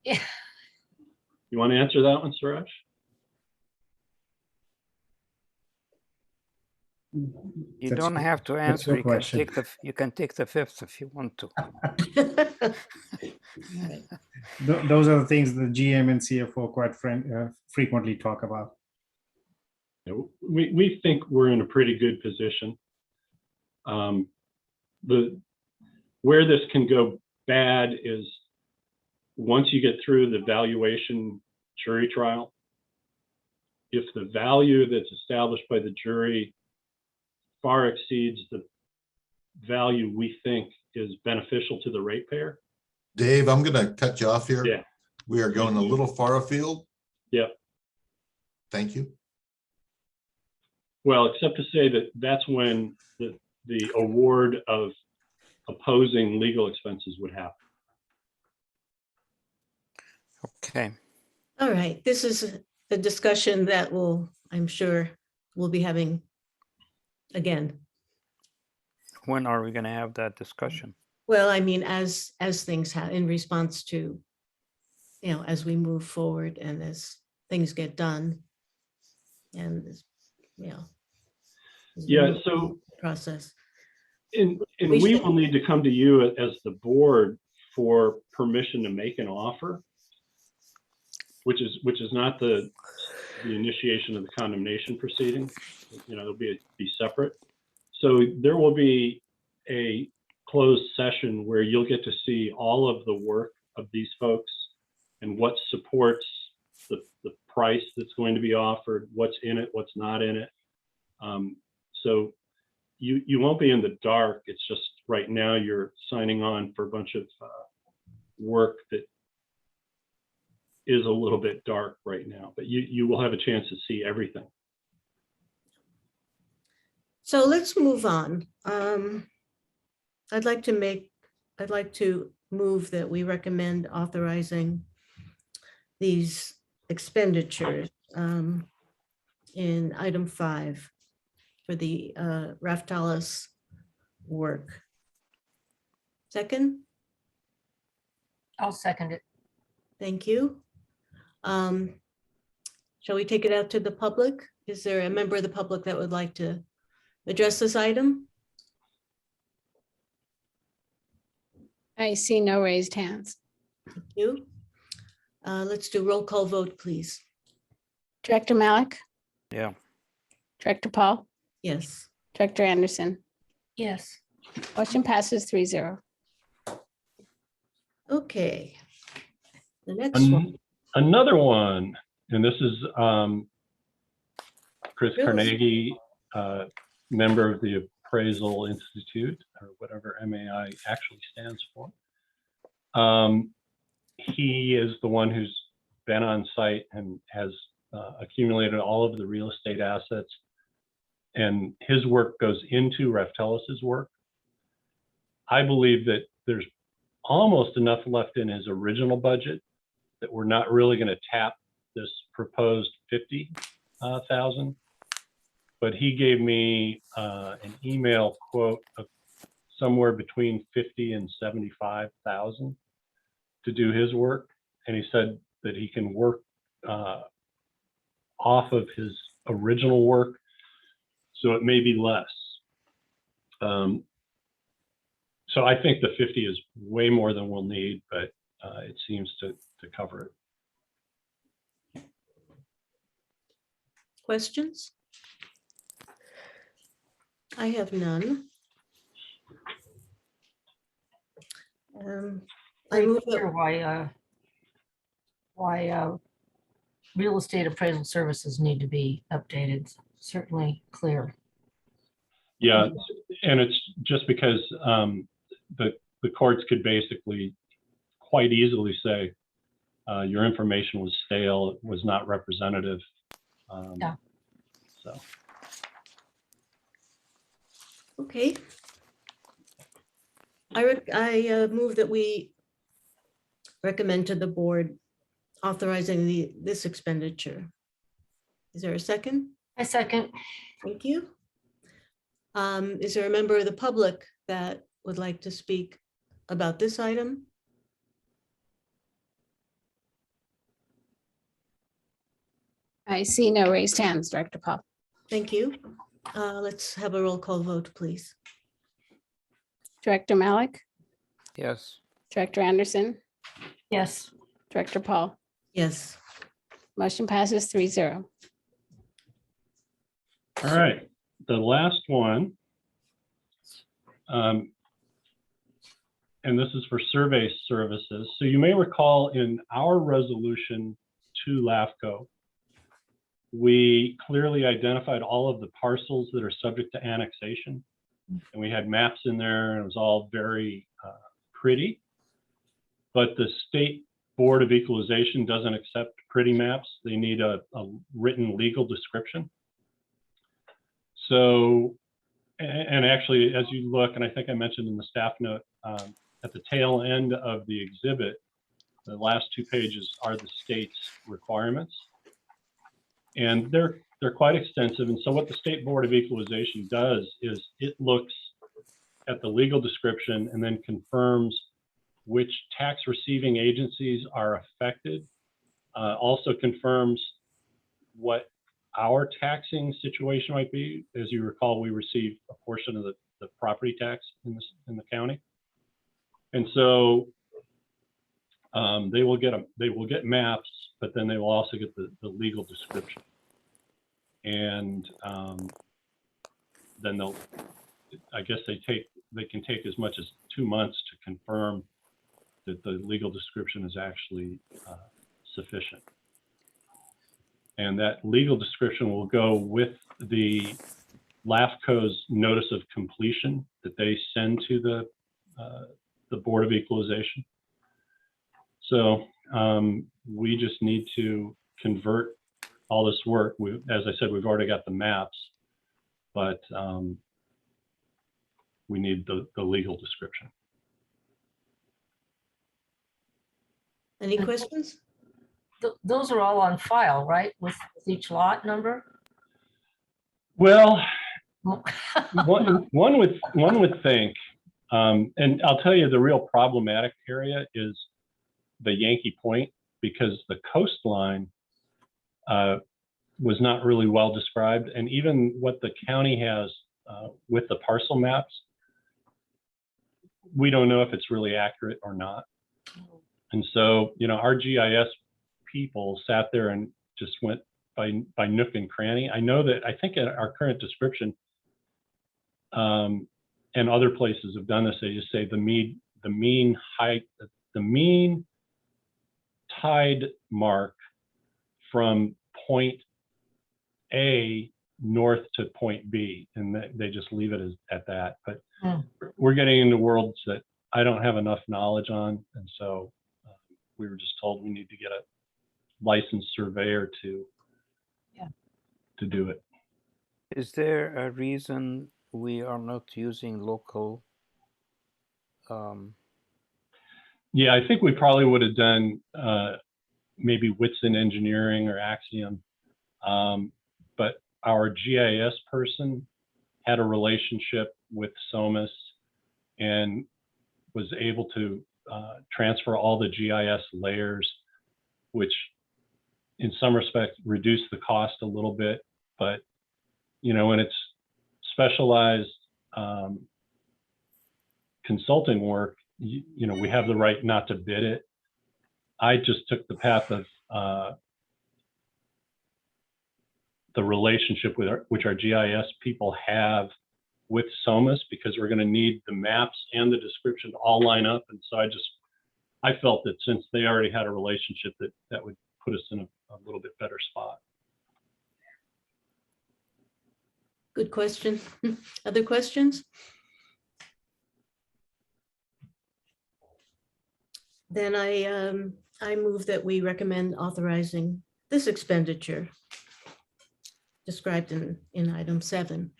Yeah. You want to answer that one, Suresh? You That's don't your- have to that's answer. your You can question. take you can take the fifth if you want to. Those are the things the GM and CFO quite frequently talk about. We think we're in a pretty good position. Where this can go bad is once you get through the valuation jury trial, if the value that's established by the jury far exceeds the value we think is beneficial to the ratepayer. Dave, I'm gonna cut you off here. Yeah. We are going a little far afield. Yep. Thank you. Well, except to say that that's when the award of opposing legal expenses would happen. Okay. All right, this is a discussion that I'm sure we'll be having again. When are we going to have that discussion? Well, I mean, as things have in response to, as we move forward and as things get done. And, as we Yeah, move so through the process. and We we should- will need to come to you as the board for permission to make an offer, which is not the initiation of the condemnation proceeding. It'll be separate. So there will be a closed session where you'll get to see all of the work of these folks and what supports the price that's going to be offered, what's in it, what's not in it. So you won't be in the dark. It's just right now you're signing on for a bunch of work that is a little bit dark right now, but you will have a chance to see everything. So let's move on. I'd like to move that we recommend authorizing these expenditures in item 5 for the Raftalis work. Second, I'll second it. thank you. Shall we take it out to the public? Is there a member of the public that would like to address this item? I see no raised hands. Thank you. Let's do roll call vote, please. Director Malik, Yeah. Director Paul, Yes. Director Anderson. Yes. Motion passes 3-0. Okay. The next one. Another one, and this is Chris Really? Carnegie, member of the Appraisal Institute, or whatever MAI actually stands for. He is the one who's been on site and has accumulated all of the real estate assets, and his work goes into Raftelis's work. I believe that there's almost enough left in his original budget that we're not really going to tap this proposed 50,000. But he gave me an email quote of somewhere between 50 and 75,000 to do his work, and he said that he can work off of his original work, so it may be less. So I think the 50 is way more than we'll need, but it seems to cover it. Questions? I have none. I I'm move not that- sure why real estate appraisal services need to be updated, certainly clear. Yeah, and it's just because the courts could basically quite easily say your information was stale, it was not representative. Yeah. So. Okay. I move that we recommend to the board authorizing this expenditure. Is there a second? I second. Thank you. Is there a member of the public that would like to speak about this item? I see no raised hands, Director Paul. Thank you. Let's have a roll call vote, please. Director Malik, Yes. Director Anderson, Yes. Director Paul. Yes. Motion passes 3-0. All right, the last one. And this is for survey services. So you may recall in our resolution to LAFCO, we clearly identified all of the parcels that are subject to annexation. And we had maps in there and it was all very pretty. But the State Board of Equalization doesn't accept pretty maps. They need a written legal description. So, and actually, as you look, and I think I mentioned in the staff note, at the tail end of the exhibit, the last 2 pages are the state's requirements. And they're quite extensive. And so what the State Board of Equalization does is it looks at the legal description and then confirms which tax receiving agencies are affected, also confirms what our taxing situation might be. As you recall, we receive a portion of the property tax in the county. And so they will get maps, but then they will also get the legal description. And then I guess they can take as much as 2 months to confirm that the legal description is actually sufficient. And that legal description will go with the LAFCO's notice of completion that they send to the Board of Equalization. So we just need to convert all this work. As I said, we've already got the maps, but we need the legal description. Any questions? Those are all on file, right? With each lot number? Well, one would think, and I'll tell you the real problematic area is the Yankee Point, because the coastline was not really well described. And even what the county has with the parcel maps, we don't know if it's really accurate or not. And so, our GIS people sat there and just went by nook and cranny. I know that I think our current description and other places have done this. They just say the mean tide mark from point A north to point B, and they just leave it at that. But we're getting into worlds that I don't have enough knowledge on, and so we were just told we need to get a licensed surveyor to do it. Is there a reason we are not using local? Yeah, I think we probably would have done maybe Whitson Engineering or Axiom, but our GIS person had a relationship with SOMAS and was able to transfer all the GIS layers, which in some respects reduced the cost a little bit. But, when it's specialized consulting work, we have the right not to bid it. I just took the path of the relationship which our GIS people have with SOMAS, because we're going to need the maps and the description to all line up. And so I felt that since they already had a relationship, that would put us in a little bit better spot. Good question. Other questions? Then I move that we recommend authorizing this expenditure described in item 7.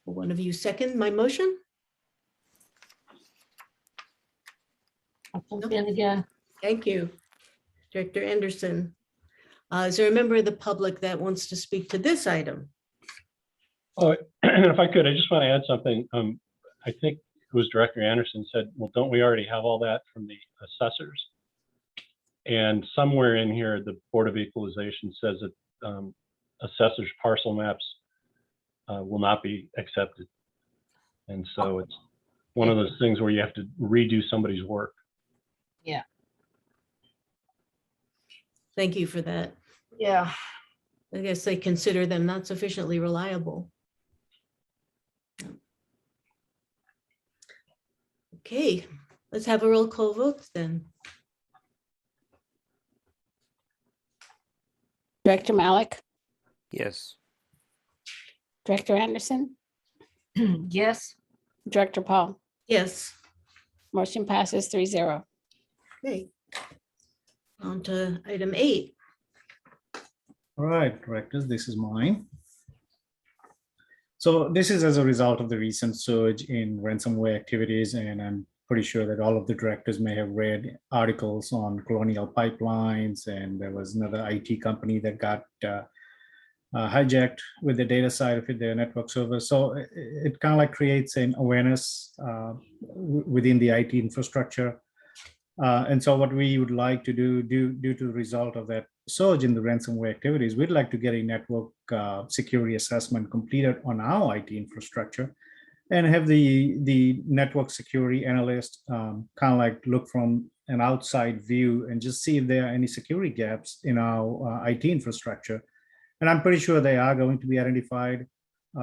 Will one of you second my motion? I'll jump in again. Thank you, Director Anderson. Is there a member of the public that wants to speak to this item? Oh, if I could, I just want to add something. I think it was Director Anderson said, well, don't we already have all that from the assessors? And somewhere in here, the Board of Equalization says that assessors parcel maps will not be accepted. And so it's one of those things where you have to redo somebody's work. Yeah. Thank you for that. Yeah. I guess they consider them not sufficiently reliable. Okay, let's have a roll call vote then. Director Malik, Yes. Director Anderson, Yes. Director Paul. Yes. Motion passes 3-0. Okay. On to item 8. All right, directors, this is mine. So this is as a result of the recent surge in ransomware activities, and I'm pretty sure that all of the directors may have read articles on Colonial Pipelines, and there was another IT company that got hijacked with the data side of it, their network server. So it kind of like creates an awareness within the IT infrastructure. And so what we would like to do due to the result of that surge in the ransomware activities, we'd like to get a network security assessment completed on our IT infrastructure and have the network security analyst kind of like look from an outside view and just see if there are any security gaps in our IT infrastructure. And I'm pretty sure they are going to be identified.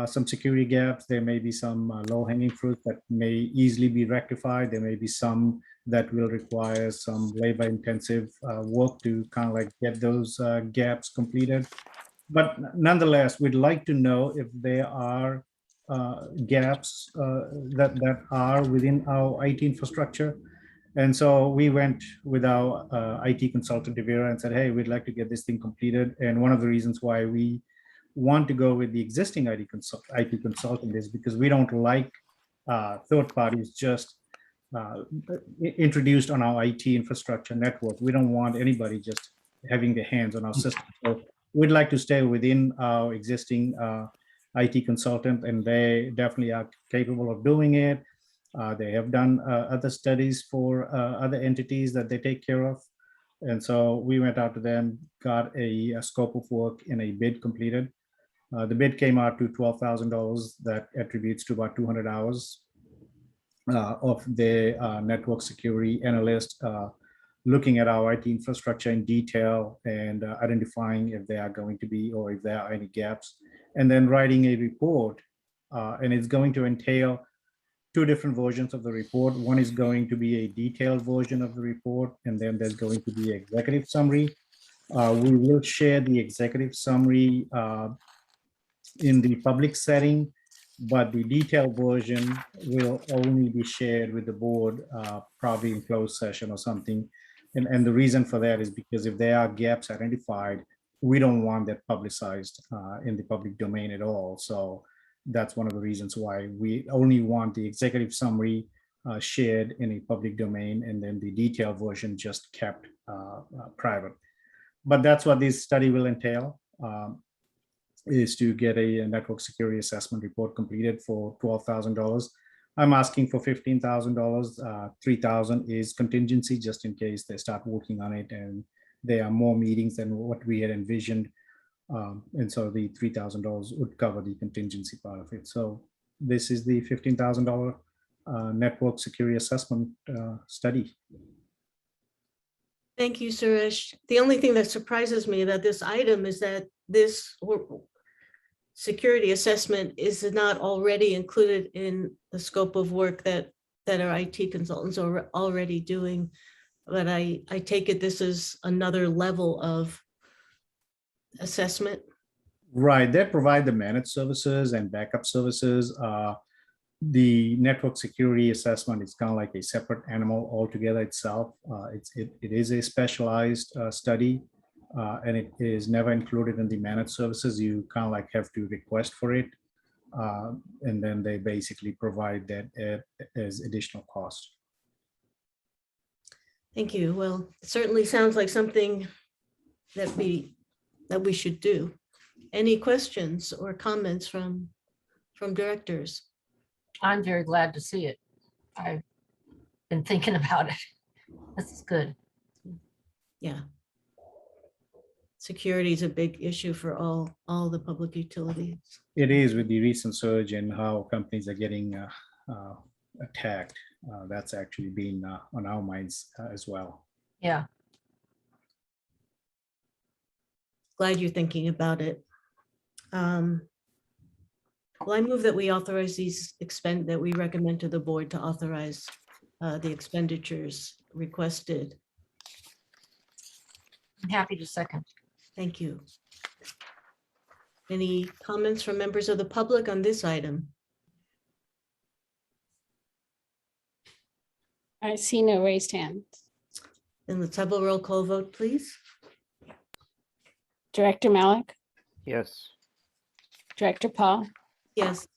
Some security gaps. There may be some low-hanging fruit that may easily be rectified. There may be some that will require some labor-intensive work to kind of like get those gaps completed. But nonetheless, we'd like to know if there are gaps that are within our IT infrastructure. And so we went with our IT consultant, Devera, and said, hey, we'd like to get this thing completed. And one of the reasons why we want to go with the existing IT consultant is because we don't like third parties just introduced on our IT infrastructure network. We don't want anybody just having their hands on our system. So we'd like to stay within our existing IT consultant, and they definitely are capable of doing it. They have done other studies for other entities that they take care of. And so we went out to them, got a scope of work and a bid completed. The bid came out to $12,000. That attributes to about 200 hours of the network security analyst looking at our IT infrastructure in detail and identifying if there are going to be or if there are any gaps, and then writing a report. And it's going to entail 2 different versions of the report. One is going to be a detailed version of the report, and then there's going to be an executive summary. We will share the executive summary in the public setting, but the detailed version will only be shared with the board, probably in closed session or something. And the reason for that is because if there are gaps identified, we don't want that publicized in the public domain at all. So that's one of the reasons why we only want the executive summary shared in a public domain, and then the detailed version just kept private. But that's what this study will entail. Is to get a network security assessment report completed for $12,000. I'm asking for $15,000. $3,000 is contingency just in case they start working on it and there are more meetings than what we had envisioned. And so the $3,000 would cover the contingency part of it. So this is the $15,000 network security assessment study. Thank you, Suresh. The only thing that surprises me about this item is that this security assessment is not already included in the scope of work that our IT consultants are already doing. but I take it this is another level of assessment. Right, they provide the managed services and backup services. The network security assessment is kind of like a separate animal altogether itself. It is a specialized study, and it is never included in the managed services. You kind of like have to request for it, and then they basically provide that as additional cost. Thank you. Well, it certainly sounds like something that we should do. Any questions or comments from directors? I'm very glad to see it. I've been thinking about it. This is good. Yeah. Security is a big issue for all the public utilities. It is, with the recent surge in how companies are getting attacked. That's actually been on our minds as well. Yeah. Glad you're thinking about it. Well, I move that we authorize that we recommend to the board to authorize the expenditures requested. I'm happy to second. Thank you. Any comments from members of the public on this item? I see no raised hands. Then let's have a roll call vote, please. Director Malik, Yes. Director Paul, Yes,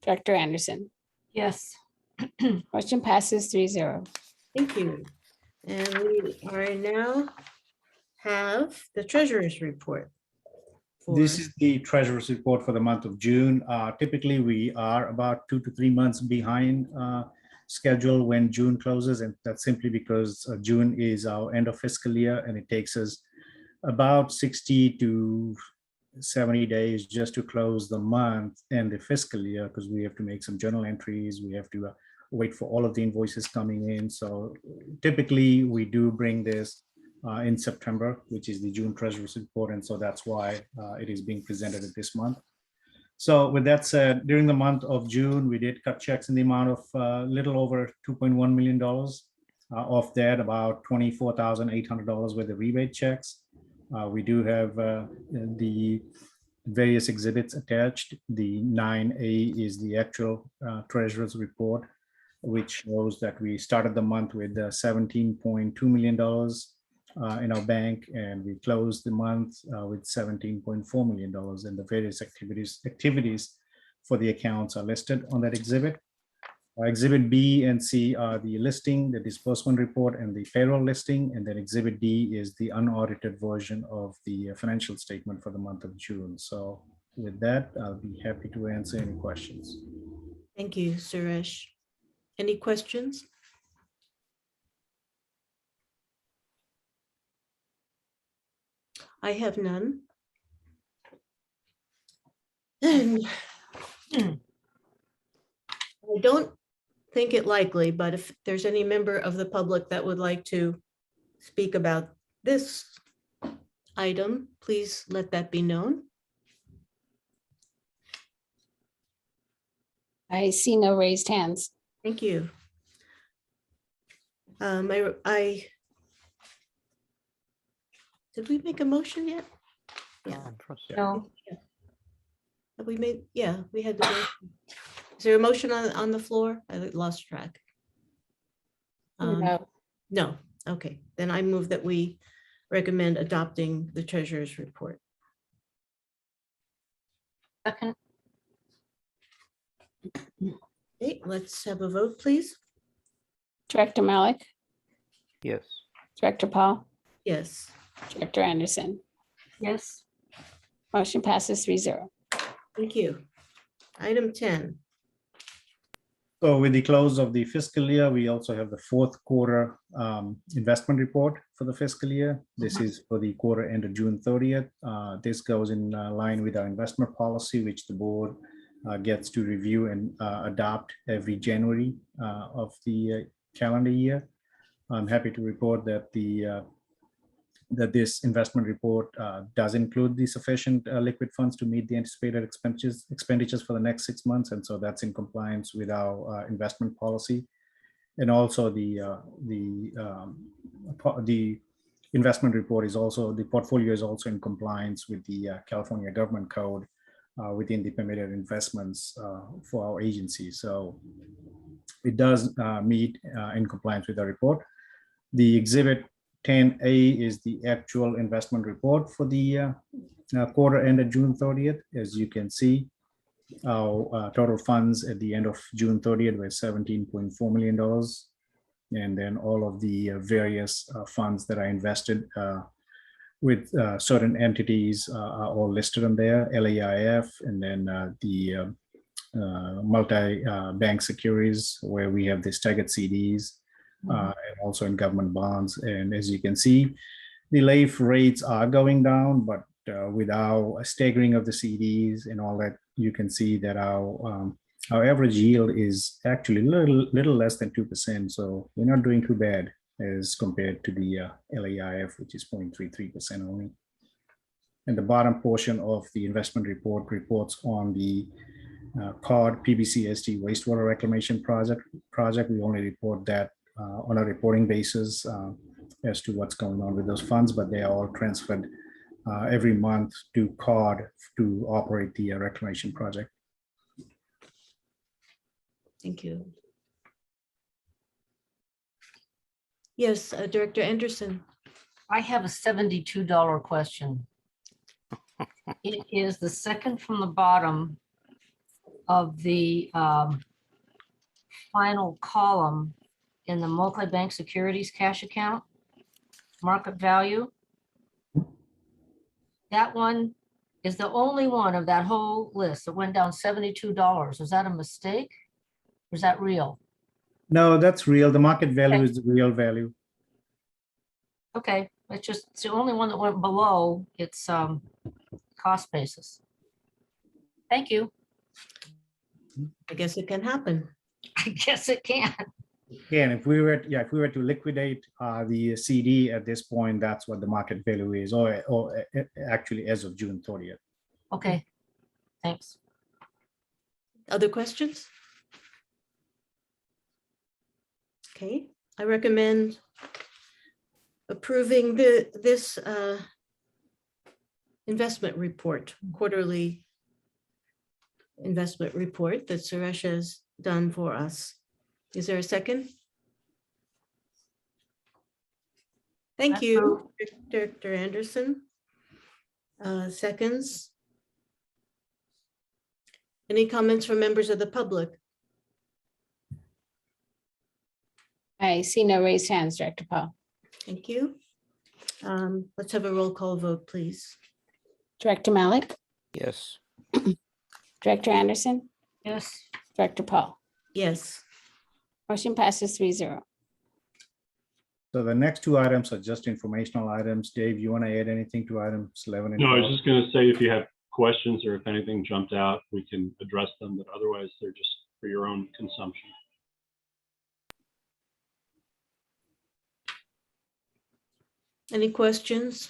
Director Anderson. Yes. Motion passes 3-0. thank you. And we are now have the treasurer's report. This is the treasurer's report for the month of June. Typically, we are about 2 to 3 months behind schedule when June closes, and that's simply because June is our end of fiscal year, and it takes us about 60 to 70 days just to close the month and the fiscal year, because we have to make some journal entries. We have to wait for all of the invoices coming in. So typically, we do bring this in September, which is the June treasurer's report, and so that's why it is being presented at this month. So with that said, during the month of June, we did cut checks in the amount of little over $2.1 million. Of that, about $24,800 worth of rebate checks. We do have the various exhibits attached. The 9A is the actual treasurer's report, which shows that we started the month with $17.2 million in our bank, and we closed the month with $17.4 million, and the various activities for the accounts are listed on that exhibit. Exhibit B and C are the listing, the disbursement report, and the payroll listing, and then Exhibit D is the unaudited version of the financial statement for the month of June. So with that, I'll be happy to answer any questions. Thank you, Suresh. Any questions? I have none. And I don't think it likely, but if there's any member of the public that would like to speak about this item, please let that be known. I see no raised hands. Thank you. Did we make a motion yet? Yeah. No. Have we made, yeah, we had the motion. Is there a motion on the floor? I lost track. No. No, okay, then I move that we recommend adopting the treasurer's report. Second. Okay, let's have a vote, please. Director Malik, Yes. Director Paul, Yes, Director Anderson. Yes. Motion passes 3-0. thank you. Item 10. So with the close of the fiscal year, we also have the fourth quarter investment report for the fiscal year. This is for the quarter ended June 30th. This goes in line with our investment policy, which the board gets to review and adopt every January of the calendar year. I'm happy to report that that this investment report does include the sufficient liquid funds to meet the anticipated expenditures for the next 6 months. And so that's in compliance with our investment policy. And also the investment report is also, the portfolio is also in compliance with the California Government Code within the permitted investments for our agency. So it does meet in compliance with the report. The Exhibit 10A is the actual investment report for the quarter ended June 30th. As you can see, our total funds at the end of June 30th were $17.4 million. And then all of the various funds that are invested with certain entities are all listed on there, LAIF, and then the multi-bank securities where we have the staggered CDs, and also in government bonds. And as you can see, the LAIF rates are going down, but with our staggering of the CDs and all that, you can see that our average yield is actually little less than 2%. So we're not doing too bad as compared to the LAIF, which is 0.33% only. And the bottom portion of the investment report reports on the COD PBCST wastewater reclamation project. We only report that on a reporting basis as to what's going on with those funds, but they are all transferred every month to COD to operate the reclamation project. Thank you. Yes, Director Anderson. I have a $72 question. It is the second from the bottom of the final column in the multi-bank securities cash account, market value. That one is the only one of that whole list that went down $72. Is that a mistake? Or is that real? No, that's real. The market value is the real value. Okay, it's the only one that went below its cost basis. Thank you. I guess it can happen. I guess it can. Again, if we were to liquidate the CD at this point, that's what the market value is, or actually as of June 30th. Okay, thanks. Other questions? Okay, I recommend approving this investment report, quarterly investment report that Suresh has done for us. Is there a second? Thank you, Director Anderson. Seconds. Any comments from members of the public? I see no raised hands, Director Paul. Thank you. Let's have a roll call vote, please. Director Malik, Yes. Director Anderson, Yes, Director Paul. Yes. Motion passes 3-0. So the next two items are just informational items. Dave, you want to add anything to items 11 and No, I 12? was just going to say, if you have questions or if anything jumped out, we can address them, but otherwise they're just for your own consumption. Any questions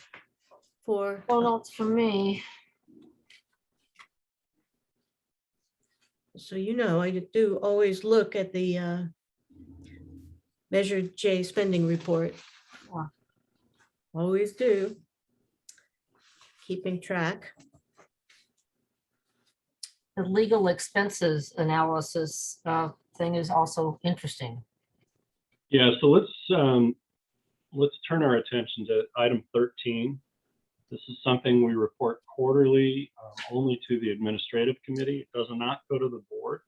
for? well, not for me. So you know, I do always look at the Measure J spending report. Sure. Always do. Keeping track. The legal expenses analysis thing is also interesting. Yeah, so let's turn our attention to item 13. This is something we report quarterly only to the administrative committee. It does not go to the board.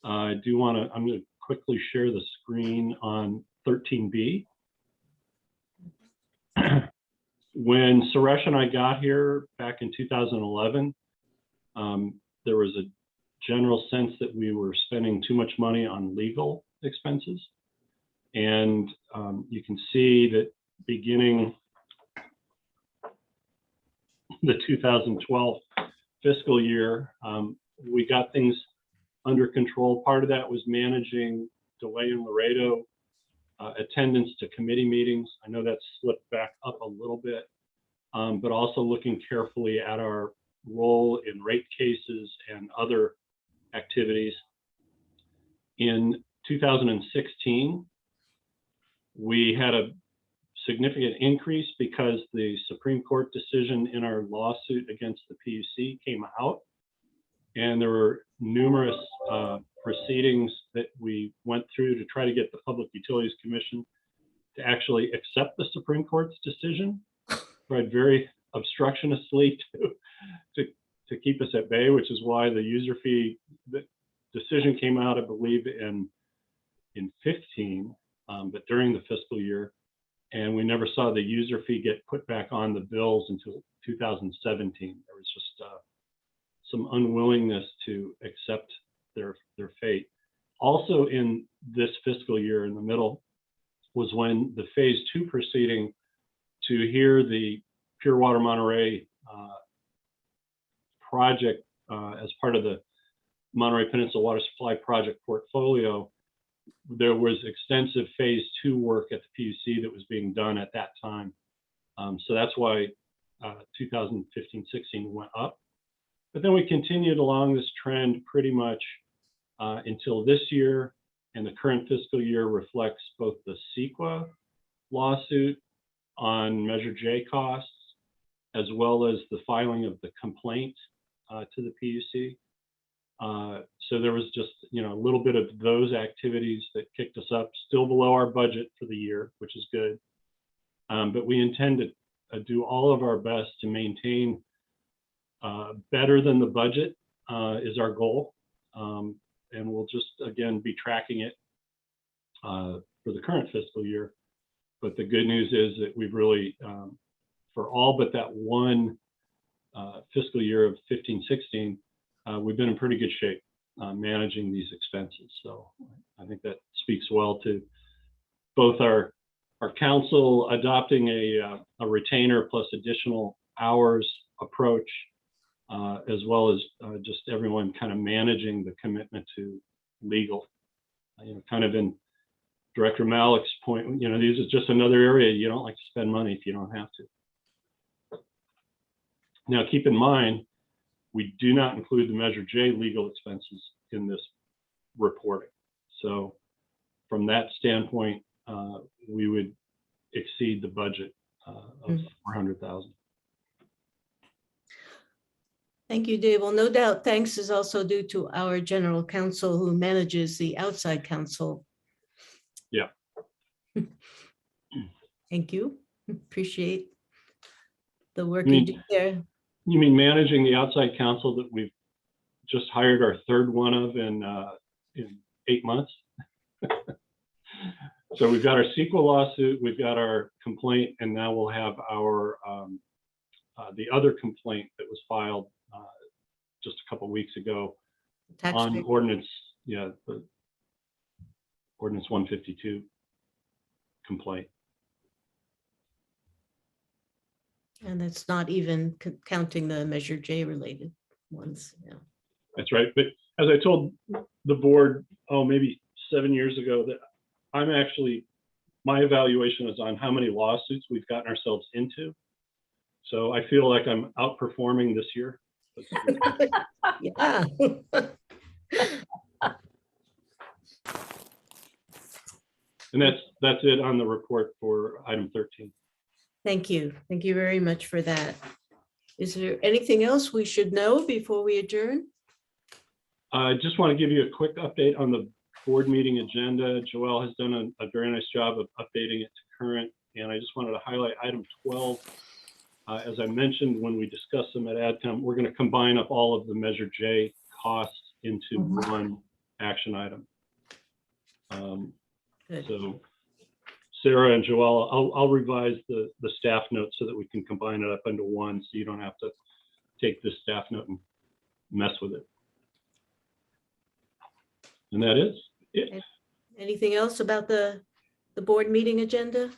I'm going to quickly share the screen on 13B. When Suresh and I got here back in 2011, there was a general sense that we were spending too much money on legal expenses. And you can see that beginning the 2012 fiscal year, we got things under control. Part of that was managing DeWay and Laredo attendance to committee meetings. I know that's slipped back up a little bit, but also looking carefully at our role in rate cases and other activities. In 2016, we had a significant increase because the Supreme Court decision in our lawsuit against the PUC came out. And there were numerous proceedings that we went through to try to get the Public Utilities Commission to actually accept the Supreme Court's decision, tried very obstructionistly to keep us at bay, which is why the user fee the decision came out, I believe, in 15, but during the fiscal year. And we never saw the user fee get put back on the bills until 2017. There was just some unwillingness to accept their fate. Also in this fiscal year in the middle was when the phase 2 proceeding to hear the Pure Water Monterey project as part of the Monterey Peninsula Water Supply Project portfolio. There was extensive phase 2 work at the PUC that was being done at that time. So that's why 2015-16 went up. But then we continued along this trend pretty much until this year, and the current fiscal year reflects both the CEQA lawsuit on Measure J costs, as well as the filing of the complaint to the PUC. So there was just, a little bit of those activities that kicked us up, still below our budget for the year, which is good. But we intend to do all of our best to maintain better than the budget is our goal. And we'll just, again, be tracking it for the current fiscal year. But the good news is that we've really, for all but that one fiscal year of 15-16, we've been in pretty good shape managing these expenses. So I think that speaks well to both our council adopting a retainer plus additional hours approach, as well as just everyone kind of managing the commitment to legal. Kind of in Director Malik's point, this is just another area you don't like to spend money if you don't have to. Now, keep in mind, we do not include the Measure J legal expenses in this reporting. So from that standpoint, we would exceed the budget of $400,000. Thank you, Dave. Well, no doubt, thanks is also due to our general counsel who manages the outside counsel. Yeah. Thank you. Appreciate the work you do there. You mean managing the outside counsel that we've just hired our third one of in 8 months? So we've got our CEQA lawsuit, we've got our complaint, and now we'll have our the other complaint that was filed just a couple of weeks ago on ordinance, the ordinance 152 complaint. And that's not even counting the Measure J related ones. Yeah. That's right. But as I told the board, maybe 7 years ago, that my evaluation is on how many lawsuits we've gotten ourselves into. So I feel like I'm outperforming this year. Yeah. And that's it on the report for item 13. Thank you. Thank you very much for that. Is there anything else we should know before we adjourn? I just want to give you a quick update on the board meeting agenda. Joelle has done a very nice job of updating it to current. And I just wanted to highlight item 12. As I mentioned, when we discussed them at AdCom, we're going to combine up all of the Measure J costs into one action item. Good. So Sarah and Joelle, I'll revise the staff notes so that we can combine it up into one, so you don't have to take this staff note and mess with it. And that is it. Anything else about the board meeting agenda?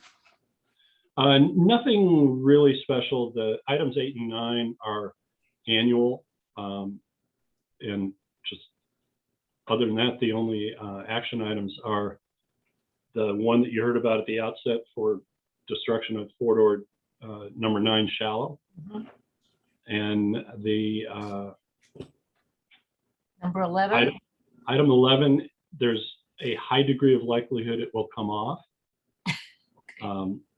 Nothing really special. The items 8 and 9 are annual, and just other than that, the only action items are the one that you heard about at the outset for destruction of corridor number 9 shallow, and the Number 11. item 11. There's a high degree of likelihood it will come off.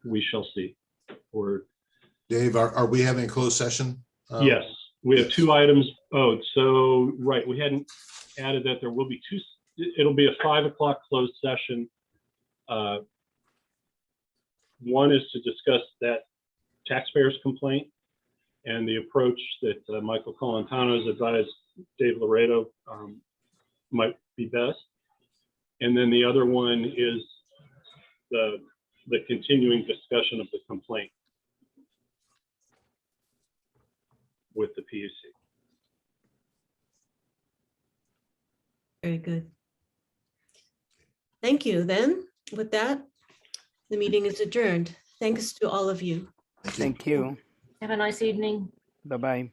We shall see. Or Dave, are we having a closed session? yes, we have yes. 2 items. Oh, so right, we hadn't added that. There will be 2. It'll be a 5 o'clock closed session. One is to discuss that taxpayer's complaint and the approach that Michael Colantano has advised Dave Laredo might be best. And then the other one is the continuing discussion of the complaint with the PUC. Very good. Thank you. Then, with that, the meeting is adjourned. Thanks to all of you. Thank you. Have a nice evening. Bye-bye.